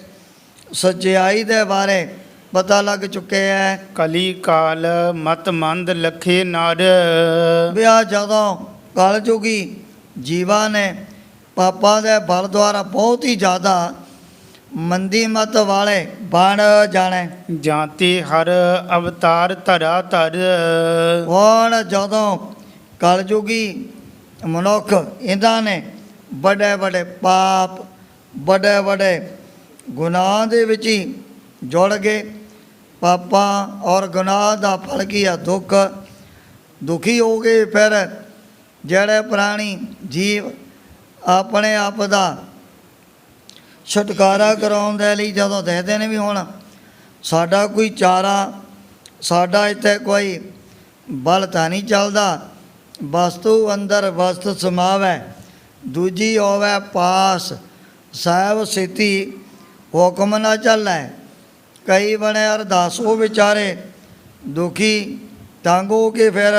ਸੱਚਾਈ ਦੇ ਬਾਰੇ ਪਤਾ ਲੱਗ ਚੁੱਕਿਆ ਹੈ। ਕਲੀ ਕਾਲ ਮਤ ਮੰਦ ਲਖੇ ਨਰ। ਵਿਆਹ ਜਦੋਂ ਕਲਯੁਗੀ ਜੀਵਾਂ ਨੇ ਪਾਪਾਂ ਦੇ ਬਲ ਦੁਆਰਾ ਬਹੁਤ ਹੀ ਜ਼ਿਆਦਾ ਮੰਦੀ ਮਤ ਵਾਲੇ ਬਣ ਜਾਣੇ। ਜਾਂਤੀ ਹਰ ਅਵਤਾਰ ਧਰਾ ਧਰ। ਹੁਣ ਜਦੋਂ ਕਲਯੁਗੀ ਮਨੁੱਖ ਇਹਨਾਂ ਨੇ ਵੱਡੇ ਵੱਡੇ ਪਾਪ, ਵੱਡੇ ਵੱਡੇ ਗੁਨਾਹ ਦੇ ਵਿੱਚ ਹੀ ਜੁੜ ਗਏ। ਪਾਪਾਂ ਔਰ ਗੁਨਾਹ ਦਾ ਫਲ ਕੀ ਆ? ਦੁੱਖ। ਦੁਖੀ ਹੋ ਗਏ। ਫਿਰ ਜਿਹੜੇ ਪ੍ਰਾਣੀ ਜੀਵ ਆਪਣੇ ਆਪ ਦਾ ਛੁਟਕਾਰਾ ਕਰਾਉਣ ਦੇ ਲਈ ਜਦੋਂ ਦੇਖਦੇ ਨੇ ਵੀ ਹੁਣ ਸਾਡਾ ਕੋਈ ਚਾਰਾ, ਸਾਡਾ ਇੱਥੇ ਕੋਈ ਬਲ ਤਾਂ ਨਹੀਂ ਚੱਲਦਾ, ਵਸਤੂ ਅੰਦਰ ਵਸਤ ਸਮਾਵੈ, ਦੂਜੀ ਹੋਵੇ ਪਾਸ, ਸਾਹਿਬ ਸਿੱਧੀ ਹੁਕਮ ਨਾ ਚੱਲੈ। ਕਈ ਬਣੇ ਅਰਦਾਸੋ ਵਿਚਾਰੇ ਦੁਖੀ ਤੰਗ ਹੋ ਕੇ ਫਿਰ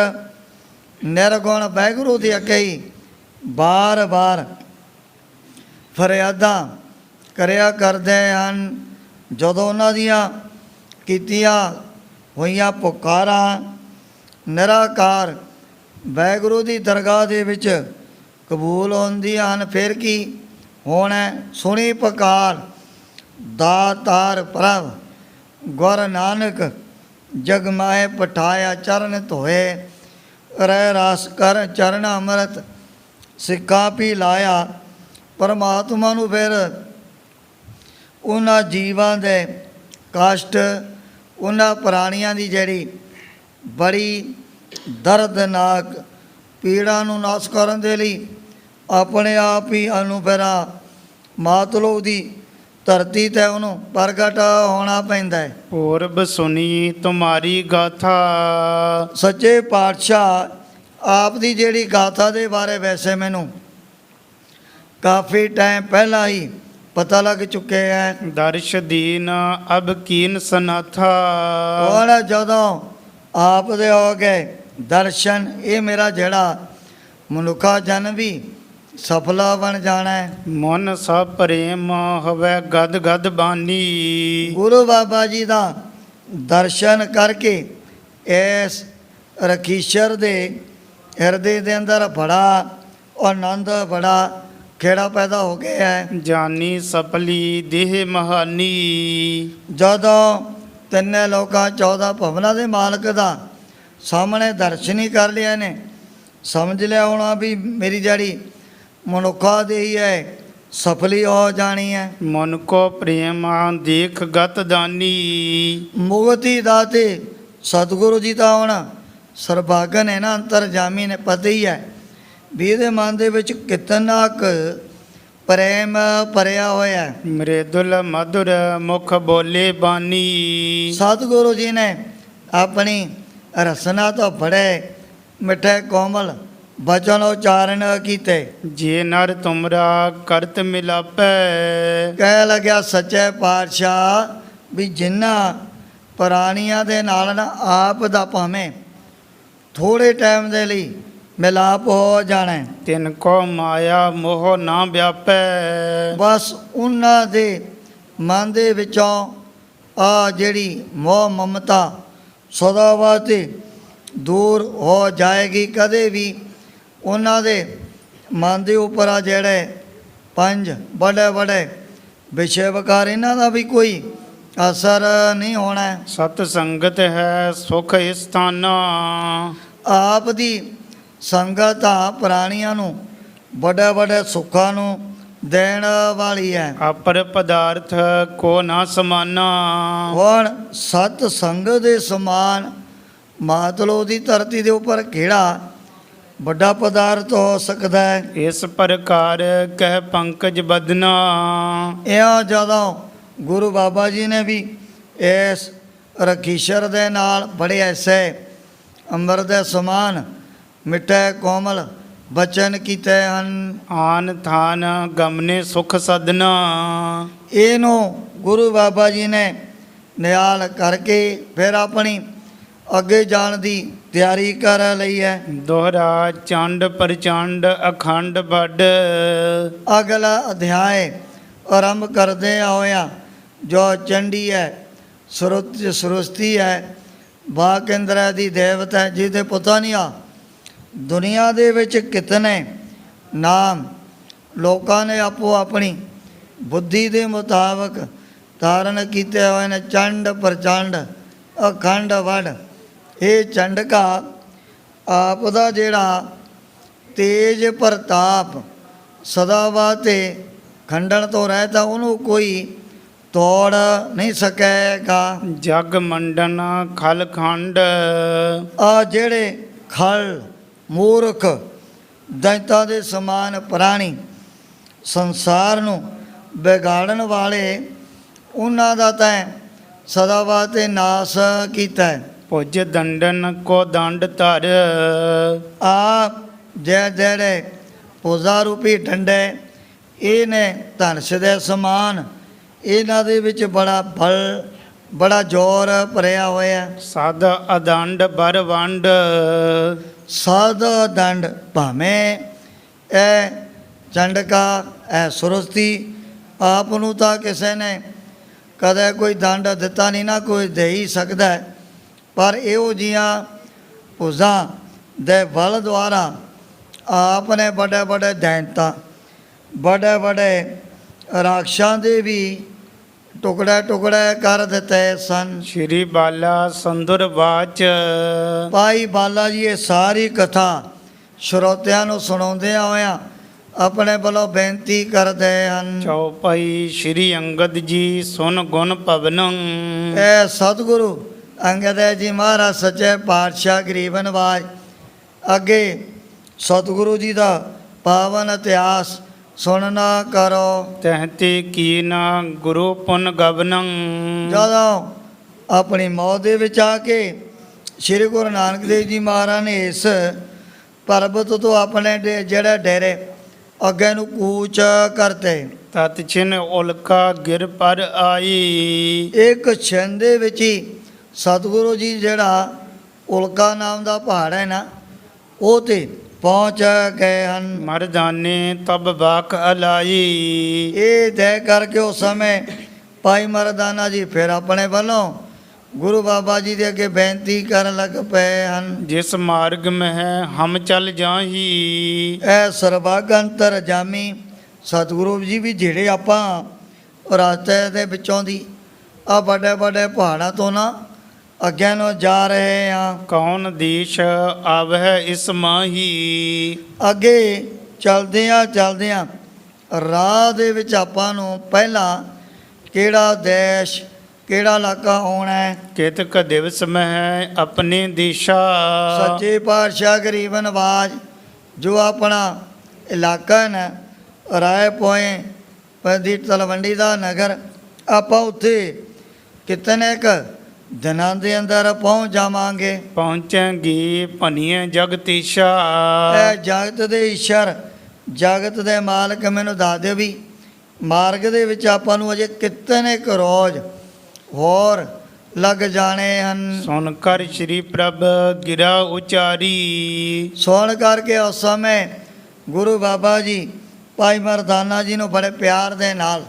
ਨਿਰਗੁਣ ਵਾਹਿਗੁਰੂ ਦੀ ਅੱਗੇ ਹੀ ਬਾਰ-ਬਾਰ ਫਰਿਆਦਾਂ ਕਰਿਆ ਕਰਦੇ ਹਨ। ਜਦੋਂ ਉਹਨਾਂ ਦੀਆਂ ਕੀਤੀਆਂ ਹੋਈਆਂ ਪੁਕਾਰਾਂ ਨਿਰਾਕਾਰ ਵਾਹਿਗੁਰੂ ਦੀ ਦਰਗਾਹ ਦੇ ਵਿੱਚ ਕਬੂਲ ਹੁੰਦੀਆਂ ਹਨ, ਫਿਰ ਕੀ ਹੋਣਾ? ਸੁਣੀ ਪੁਕਾਰ ਦਾਤਾਰ ਪ੍ਰਭ ਗੁਰ ਨਾਨਕ ਜਗ ਮਾਹੇ ਪਠਾਇਆ ਚਰਨ ਧੋਏ, ਰਹਿ ਰਾਸ ਕਰ ਚਰਨ ਅੰਮ੍ਰਿਤ ਸਿੱਖਾ ਪੀ ਲਾਇਆ। ਪਰਮਾਤਮਾ ਨੂੰ ਫਿਰ ਉਹਨਾਂ ਜੀਵਾਂ ਦੇ ਕਸ਼ਟ, ਉਹਨਾਂ ਪ੍ਰਾਣੀਆਂ ਦੀ ਜਿਹੜੀ ਬੜੀ ਦਰਦਨਾਕ ਪੀੜਾ ਨੂੰ ਨਾਸ਼ ਕਰਨ ਦੇ ਲਈ ਆਪਣੇ ਆਪ ਹੀ ਅਨੁਭਰਾ ਮਾਤਲੋ ਦੀ ਧਰਤੀ ਤੇ ਉਹਨੂੰ ਪ੍ਰਗਟ ਹੋਣਾ ਪੈਂਦਾ ਹੈ। ਪੂਰਬ ਸੁਣੀ ਤੁਮਾਰੀ ਗਾਥਾ, ਸੱਚੇ ਪਾਤਸ਼ਾਹ ਆਪ ਦੀ ਜਿਹੜੀ ਗਾਥਾ ਦੇ ਬਾਰੇ ਵੈਸੇ ਮੈਨੂੰ ਕਾਫੀ ਟਾਈਮ ਪਹਿਲਾਂ ਹੀ ਪਤਾ ਲੱਗ ਚੁੱਕਿਆ ਹੈ। ਦਰਸ਼ ਦੀਨ ਅਬ ਕੀਨ ਸਨਾਥਾ, ਹੁਣ ਜਦੋਂ ਆਪ ਦੇ ਹੋ ਗਏ ਦਰਸ਼ਨ, ਇਹ ਮੇਰਾ ਜਿਹੜਾ ਮਨੁੱਖਾ ਜਨਮ ਵੀ ਸਫਲਾ ਬਣ ਜਾਣਾ ਹੈ। ਮਨ ਸਭ ਪ੍ਰੇਮ ਹਵੈ ਗਦ ਗਦ ਬਾਨੀ, ਗੁਰੂ ਬਾਬਾ ਜੀ ਦਾ ਦਰਸ਼ਨ ਕਰਕੇ ਇਸ ਰਖੀਸ਼ਰ ਦੇ ਹਿਰਦੇ ਦੇ ਅੰਦਰ ਬੜਾ ਆਨੰਦ, ਬੜਾ ਖੇੜਾ ਪੈਦਾ ਹੋ ਗਿਆ ਹੈ। ਜਾਨੀ ਸਪਲੀ ਦੇਹ ਮਹਾਨੀ, ਜਦੋਂ ਤਿੰਨੇ ਲੋਕਾਂ 14 ਭਵਨਾਂ ਦੇ ਮਾਲਕ ਦਾ ਸਾਹਮਣੇ ਦਰਸ਼ਨ ਹੀ ਕਰ ਲਿਆ ਨੇ, ਸਮਝ ਲਿਆ ਹੋਣਾ ਵੀ ਮੇਰੀ ਜਿਹੜੀ ਮਨੁੱਖਾ ਦੇਹੀ ਹੈ ਸਫਲੀ ਹੋ ਜਾਣੀ ਹੈ। ਮਨ ਕੋ ਪ੍ਰੇਮ ਦੇਖ ਗਤ ਦਾਨੀ, ਮੁਕਤੀ ਦਾਤੇ ਸਤਿਗੁਰੂ ਜੀ ਤਾਂ ਹੁਣ ਸਰਬਾਗਨ ਹੈ ਨਾ, ਅੰਤਰਜਾਮੀ ਨੇ, ਪਤਾ ਹੀ ਹੈ ਵੀ ਇਹਦੇ ਮਨ ਦੇ ਵਿੱਚ ਕਿਤਨਾ ਕੁ ਪ੍ਰੇਮ ਭਰਿਆ ਹੋਇਆ ਹੈ। ਮ੍ਰਿਦੁਲ ਮਧੁਰ ਮੁਖ ਬੋਲੇ ਬਾਨੀ, ਸਤਿਗੁਰੂ ਜੀ ਨੇ ਆਪਣੀ ਰਸਨਾ ਤੋਂ ਬੜੇ ਮਿੱਠੇ ਕੋਮਲ ਬਚਨ ਉਚਾਰਨ ਕੀਤੇ। ਜੇ ਨਰ ਤੁਮਰਾ ਕਰਤ ਮਿਲਾਪੈ, ਕਹਿ ਲੱਗਿਆ ਸੱਚੇ ਪਾਤਸ਼ਾਹ ਵੀ ਜਿਨ੍ਹਾਂ ਪ੍ਰਾਣੀਆਂ ਦੇ ਨਾਲ ਨਾ ਆਪ ਦਾ ਭਾਵੇਂ ਥੋੜੇ ਟਾਈਮ ਦੇ ਲਈ ਮਿਲਾਪ ਹੋ ਜਾਣਾ ਹੈ, ਤਿਨ ਕੋ ਮਾਇਆ ਮੋਹ ਨਾ ਵਿਆਪੈ, ਬਸ ਉਹਨਾਂ ਦੇ ਮਨ ਦੇ ਵਿੱਚੋਂ ਆ ਜਿਹੜੀ ਮੋਹ ਮਮਤਾ ਸਦਾ ਵਾਸਤੇ ਦੂਰ ਹੋ ਜਾਏਗੀ। ਕਦੇ ਵੀ ਉਹਨਾਂ ਦੇ ਮਨ ਦੇ ਉੱਪਰ ਆ ਜਿਹੜੇ 5 ਵੱਡੇ ਵੱਡੇ ਵਿਸ਼ੇ ਵਿਕਾਰ, ਇਹਨਾਂ ਦਾ ਵੀ ਕੋਈ ਅਸਰ ਨਹੀਂ ਹੋਣਾ ਹੈ। ਸਤ ਸੰਗਤ ਹੈ ਸੁਖ ਸਥਾਨਾ, ਆਪ ਦੀ ਸੰਗਤ ਆ ਪ੍ਰਾਣੀਆਂ ਨੂੰ ਵੱਡੇ ਵੱਡੇ ਸੁੱਖਾਂ ਨੂੰ ਦੇਣ ਵਾਲੀ ਹੈ। ਅਪਰ ਪਦਾਰਥ ਕੋ ਨਾ ਸਮਾਨਾ, ਹੁਣ ਸਤ ਸੰਗਤ ਦੇ ਸਮਾਨ ਮਾਤਲੋ ਦੀ ਧਰਤੀ ਦੇ ਉੱਪਰ ਕਿਹੜਾ ਵੱਡਾ ਪਦਾਰਥ ਹੋ ਸਕਦਾ ਹੈ। ਇਸ ਪ੍ਰਕਾਰ ਕਹਿ ਪੰਕਜ ਬਦਨਾ, ਇਹ ਜਦੋਂ ਗੁਰੂ ਬਾਬਾ ਜੀ ਨੇ ਵੀ ਇਸ ਰਖੀਸ਼ਰ ਦੇ ਨਾਲ ਬੜੇ ਐਸੇ ਅੰਮ੍ਰਿਤ ਦੇ ਸਮਾਨ ਮਿੱਠੇ ਕੋਮਲ ਬਚਨ ਕੀਤੇ ਹਨ। ਆਨ ਥਾਨ ਗਮਨੇ ਸੁਖ ਸਦਨਾ, ਇਹਨੂੰ ਗੁਰੂ ਬਾਬਾ ਜੀ ਨੇ ਨਿਹਾਲ ਕਰਕੇ ਫਿਰ ਆਪਣੀ ਅੱਗੇ ਜਾਣ ਦੀ ਤਿਆਰੀ ਕਰ ਲਈ ਹੈ। ਦੋਹਰਾ ਚੰਡ ਪ੍ਰਚੰਡ ਅਖੰਡ ਵੱਡ, ਅਗਲਾ ਅਧਿਆਇ ਆਰੰਭ ਕਰਦੇ ਹੋਇਆ ਜੋ ਚੰਡੀ ਹੈ, ਸਰੁਸਤੀ ਹੈ, ਬਾਕੇਂਦਰ ਦੀ ਦੇਵਤਾ ਹੈ, ਜਿਹਦੇ ਪਤਾ ਨਹੀਂ ਆ ਦੁਨੀਆ ਦੇ ਵਿੱਚ ਕਿਤਨੇ ਨਾਮ ਲੋਕਾਂ ਨੇ ਆਪੋ ਆਪਣੀ ਬੁੱਧੀ ਦੇ ਮੁਤਾਬਕ ਧਾਰਨ ਕੀਤੇ ਹੋਏ ਨੇ। ਚੰਡ ਪ੍ਰਚੰਡ ਅਖੰਡ ਵੱਡ, ਇਹ ਚੰਡਕਾ ਆਪ ਦਾ ਜਿਹੜਾ ਤੇਜ ਪ੍ਰਤਾਪ ਸਦਾ ਵਾਸਤੇ ਖੰਡਣ ਤੋਂ ਰਹਿਤਾ, ਉਹਨੂੰ ਕੋਈ ਤੋੜ ਨਹੀਂ ਸਕੇਗਾ। ਜਗ ਮੰਡਨ ਖਲ ਖੰਡ, ਆ ਜਿਹੜੇ ਖਲ ਮੂਰਖ ਦੈਂਤਾਂ ਦੇ ਸਮਾਨ ਪ੍ਰਾਣੀ ਸੰਸਾਰ ਨੂੰ ਵਿਗਾੜਨ ਵਾਲੇ, ਉਹਨਾਂ ਦਾ ਤਾਂ ਸਦਾ ਵਾਸਤੇ ਨਾਸ ਕੀਤਾ ਹੈ। ਭੁਜ ਦੰਡਨ ਕੋ ਦੰਡ ਧਰ, ਆ ਜਿਹੜੇ ਪੂਜਾ ਰੂਪੀ ਡੰਡੇ, ਇਹ ਨੇ ਧਨਸ ਦੇ ਸਮਾਨ, ਇਹਨਾਂ ਦੇ ਵਿੱਚ ਬੜਾ ਬਲ ਬੜਾ ਜ਼ੋਰ ਭਰਿਆ ਹੋਇਆ। ਸਦ ਅਦੰਡ ਬਰ ਵੰਡ, ਸਦ ਦੰਡ, ਭਾਵੇਂ ਇਹ ਚੰਡਕਾ ਇਹ ਸੁਰਸਤੀ ਆਪ ਨੂੰ ਤਾਂ ਕਿਸੇ ਨੇ ਕਦੇ ਕੋਈ ਦੰਡ ਦਿੱਤਾ ਨਹੀਂ, ਨਾ ਕੋਈ ਦੇ ਹੀ ਸਕਦਾ ਹੈ, ਪਰ ਇਹੋ ਜਿਹੀਆਂ ਭੁਜਾਂ ਦੇ ਬਲ ਦੁਆਰਾ ਆਪ ਨੇ ਵੱਡੇ ਵੱਡੇ ਦੈਂਤਾਂ ਵੱਡੇ ਵੱਡੇ ਰਾਖਸ਼ਾਂ ਦੇ ਵੀ ਟੁਕੜੇ ਟੁਕੜੇ ਕਰ ਦਿੱਤੇ ਸਨ। ਸ਼੍ਰੀ ਬਾਲਾ ਸੰਦੁਰ ਬਾਚ, ਭਾਈ ਬਾਲਾ ਜੀ ਇਹ ਸਾਰੀ ਕਥਾ ਸਰੋਤਿਆਂ ਨੂੰ ਸੁਣਾਉਂਦਿਆਂ ਹੋਇਆਂ ਆਪਣੇ ਵੱਲੋਂ ਬੇਨਤੀ ਕਰਦੇ ਹਨ। ਚੌਪਈ ਸ਼੍ਰੀ ਅੰਗਦ ਜੀ ਸੁਨ ਗੁਣ ਭਵਨੰ, ਇਹ ਸਤਿਗੁਰੂ ਅੰਗਦ ਜੀ ਮਹਾਰਾਜ ਸੱਚੇ ਪਾਤਸ਼ਾਹ ਗਰੀਬ ਨਿਵਾਜ ਅੱਗੇ ਸਤਿਗੁਰੂ ਜੀ ਦਾ ਪਾਵਨ ਇਤਿਹਾਸ ਸੁਣ ਨਾ ਕਰੋ। ਤਹਤੇ ਕੀਨਾ ਗੁਰੂ ਪੁਨ ਗਵਨੰ। ਜਦੋਂ ਆਪਣੀ ਮੌਤ ਦੇ ਵਿੱਚ ਆ ਕੇ ਸ੍ਰੀ ਗੁਰੂ ਨਾਨਕ ਦੇਵ ਜੀ ਮਹਾਰਾਜ ਨੇ ਇਸ ਪਰਬਤ ਤੋਂ ਆਪਣੇ ਜਿਹੜੇ ਡੇਰੇ ਅੱਗੇ ਨੂੰ ਕੂਚ ਕਰਤੇ। ਤਤ ਛਿਨ ਉਲਕਾ ਗਿਰ ਪਰ ਆਈ। ਇੱਕ ਛਿਨ ਦੇ ਵਿੱਚ ਹੀ ਸਤਿਗੁਰੂ ਜੀ ਜਿਹੜਾ ਉਲਕਾ ਨਾਮ ਦਾ ਪਹਾੜ ਹੈ ਨਾ, ਉਹ ਤੇ ਪਹੁੰਚ ਗਏ ਹਨ। ਮਰਦਾਨੇ ਤਬ ਬਾਕ ਅਲਾਈ। ਇਹ ਤੈਅ ਕਰਕੇ ਉਸ ਸਮੇਂ ਭਾਈ ਮਰਦਾਨਾ ਜੀ ਫਿਰ ਆਪਣੇ ਵੱਲੋਂ ਗੁਰੂ ਬਾਬਾ ਜੀ ਦੇ ਅੱਗੇ ਬੇਨਤੀ ਕਰਨ ਲੱਗ ਪਏ ਹਨ। ਜਿਸ ਮਾਰਗ ਮਹਿ ਹਮ ਚੱਲ ਜਾਹੀ। ਇਹ ਸਰਬਗੰਤਰ ਜਾਮੀ ਸਤਿਗੁਰੂ ਜੀ ਵੀ ਜਿਹੜੇ ਆਪਾਂ ਰਸਤੇ ਦੇ ਵਿੱਚੋਂ ਦੀ ਆ ਵੱਡੇ ਵੱਡੇ ਪਹਾੜਾਂ ਤੋਂ ਨਾ ਅੱਗੇ ਨੂੰ ਜਾ ਰਹੇ ਹਾਂ। ਕੌਣ ਦੇਸ਼ ਆਵਹਿ ਇਸ ਮਾਹੀ। ਅੱਗੇ ਚਲਦਿਆਂ ਰਾਹ ਦੇ ਵਿੱਚ ਆਪਾਂ ਨੂੰ ਪਹਿਲਾਂ ਕਿਹੜਾ ਦੇਸ਼ ਕਿਹੜਾ ਇਲਾਕਾ ਆਉਣਾ ਹੈ। ਕਿਤਕ ਦਿਵਸ ਮਹਿ ਆਪਣੇ ਦਿਸ਼ਾ। ਸੱਚੇ ਪਾਤਸ਼ਾਹ ਗਰੀਬ ਨਵਾਜ ਜੋ ਆਪਣਾ ਇਲਾਕਾ ਹੈ ਨਾ ਰਾਏ ਪੋਏ ਪੰਦੀ ਤਲਵੰਡੀ ਦਾ ਨਗਰ, ਆਪਾਂ ਉੱਥੇ ਕਿਤਨੇ ਕੁ ਦਿਨਾਂ ਦੇ ਅੰਦਰ ਪਹੁੰਚ ਜਾਵਾਂਗੇ। ਪਹੁੰਚਾਂਗੇ ਭਨੀਏ ਜਗਤੀਸ਼ਾ। ਇਹ ਜਗਤ ਦੇ ਈਸ਼ਰ ਜਗਤ ਦੇ ਮਾਲਕ ਮੈਨੂੰ ਦੱਸ ਦਿਓ ਵੀ ਮਾਰਗ ਦੇ ਵਿੱਚ ਆਪਾਂ ਨੂੰ ਅਜੇ ਕਿਤਨੇ ਕੁ ਰੋਜ਼ ਹੋਰ ਲੱਗ ਜਾਣੇ ਹਨ। ਸੁਣ ਕਰ ਸ਼੍ਰੀ ਪ੍ਰਭ ਗਿਰਾ ਉਚਾਰੀ। ਸੁਣ ਕਰਕੇ ਉਸ ਸਮੇਂ ਗੁਰੂ ਬਾਬਾ ਜੀ ਭਾਈ ਮਰਦਾਨਾ ਜੀ ਨੂੰ ਬੜੇ ਪਿਆਰ ਦੇ ਨਾਲ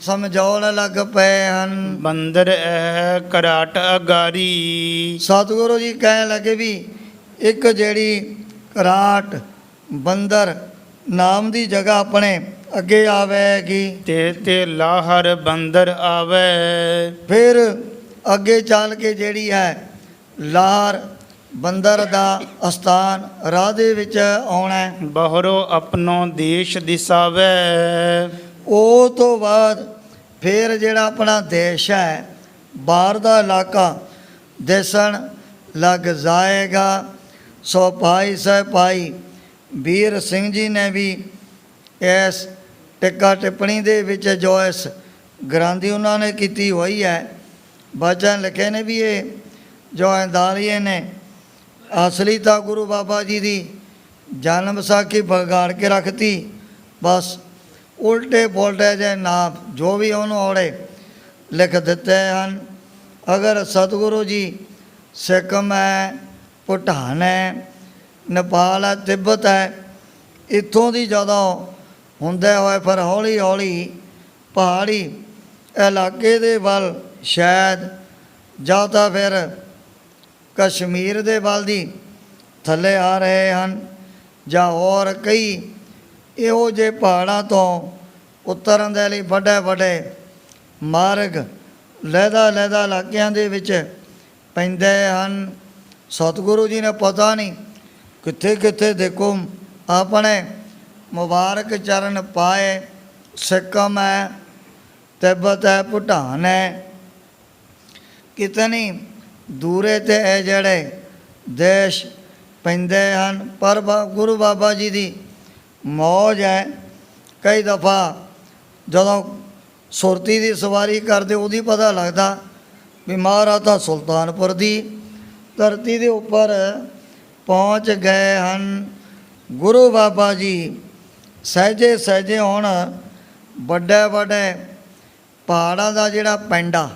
ਸਮਝਾਉਣ ਲੱਗ ਪਏ ਹਨ। ਬੰਦਰ ਐ ਕਰਾਟ ਅਗਾਰੀ। ਸਤਿਗੁਰੂ ਜੀ ਕਹਿਣ ਲੱਗੇ ਵੀ ਇੱਕ ਜਿਹੜੀ ਕਰਾਟ ਬੰਦਰ ਨਾਮ ਦੀ ਜਗ੍ਹਾ ਆਪਣੇ ਅੱਗੇ ਆਵੇਗੀ। ਤੇ ਲਾਹਰ ਬੰਦਰ ਆਵੇ। ਫਿਰ ਅੱਗੇ ਚੱਲ ਕੇ ਜਿਹੜੀ ਹੈ ਲਾਹਰ ਬੰਦਰ ਦਾ ਅਸਥਾਨ ਰਾਹ ਦੇ ਵਿੱਚ ਆਉਣਾ ਹੈ। ਬਹਰੋ ਆਪਣੋ ਦੇਸ਼ ਦਿਸਾਵੇ। ਉਹ ਤੋਂ ਬਾਅਦ ਫਿਰ ਜਿਹੜਾ ਆਪਣਾ ਦੇਸ਼ ਹੈ ਬਾਹਰ ਦਾ ਇਲਾਕਾ ਦਿਸਣ ਲੱਗ ਜਾਏਗਾ। ਸੋ ਭਾਈ ਸਾਹਿਬ ਭਾਈ ਵੀਰ ਸਿੰਘ ਜੀ ਨੇ ਵੀ ਇਸ ਟਿੱਕਾ ਟਿੱਪਣੀ ਦੇ ਵਿੱਚ ਜੋ ਇਸ ਗ੍ਰੰਥੀ ਉਹਨਾਂ ਨੇ ਕੀਤੀ ਹੋਈ ਹੈ ਬਚਨ ਲਿਖੇ ਨੇ ਵੀ ਇਹ ਜੋ ਅੰਦਾਲੀਏ ਨੇ ਅਸਲੀ ਤਾਂ ਗੁਰੂ ਬਾਬਾ ਜੀ ਦੀ ਜਨਮ ਵਿਸਾਖੀ ਵਿਗਾੜ ਕੇ ਰੱਖਤੀ। ਬਸ ਉਲਟੇ ਪੁਲਟੇ ਜੇ ਨਾਮ ਜੋ ਵੀ ਉਹਨੂੰ ਔੜੇ ਲਿਖ ਦਿੱਤੇ ਹਨ। ਅਗਰ ਸਤਿਗੁਰੂ ਜੀ ਸਿੱਕਮ ਹੈ, ਭੂਟਾਨ ਹੈ, ਨੇਪਾਲ ਹੈ, ਤਿੱਬਤ ਹੈ, ਇੱਥੋਂ ਦੀ ਜਦੋਂ ਹੁੰਦੇ ਹੋਏ ਫਿਰ ਹੌਲੀ ਹੌਲੀ ਪਹਾੜੀ ਇਲਾਕੇ ਦੇ ਵੱਲ ਸ਼ਾਇਦ ਜਾਂ ਤਾਂ ਫਿਰ ਕਸ਼ਮੀਰ ਦੇ ਵੱਲ ਦੀ ਥੱਲੇ ਆ ਰਹੇ ਹਨ ਜਾਂ ਹੋਰ ਕਈ ਇਹੋ ਜਿਹੇ ਪਹਾੜਾਂ ਤੋਂ ਉਤਰਨ ਦੇ ਲਈ ਵੱਡੇ ਵੱਡੇ ਮਾਰਗ ਲਹਿਦਾ ਇਲਾਕਿਆਂ ਦੇ ਵਿੱਚ ਪੈਂਦੇ ਹਨ। ਸਤਿਗੁਰੂ ਜੀ ਨੇ ਪਤਾ ਨਹੀਂ ਕਿੱਥੇ ਕਿੱਥੇ ਦੇਖੋ ਆਪਣੇ ਮੁਬਾਰਕ ਚਰਨ ਪਾਏ। ਸਿੱਕਮ ਹੈ, ਤਿੱਬਤ ਹੈ, ਭੂਟਾਨ ਹੈ, ਕਿਤਨੀ ਦੂਰੇ 'ਤੇ ਇਹ ਜਿਹੜੇ ਦੇਸ਼ ਪੈਂਦੇ ਹਨ। ਪਰ ਗੁਰੂ ਬਾਬਾ ਜੀ ਦੀ ਮੌਜ ਹੈ। ਕਈ ਦਫਾ ਜਦੋਂ ਸੁਰਤੀ ਦੀ ਸਵਾਰੀ ਕਰਦੇ ਉਹਦੀ ਪਤਾ ਲੱਗਦਾ ਵੀ ਮਹਾਰਾਜ ਤਾਂ ਸੁਲਤਾਨਪੁਰ ਦੀ ਧਰਤੀ ਦੇ ਉੱਪਰ ਪਹੁੰਚ ਗਏ ਹਨ। ਗੁਰੂ ਬਾਬਾ ਜੀ ਸਹਿਜੇ ਸਹਿਜੇ ਹੁਣ ਵੱਡੇ ਵੱਡੇ ਪਹਾੜਾਂ ਦਾ ਜਿਹੜਾ ਪੈਂਡਾ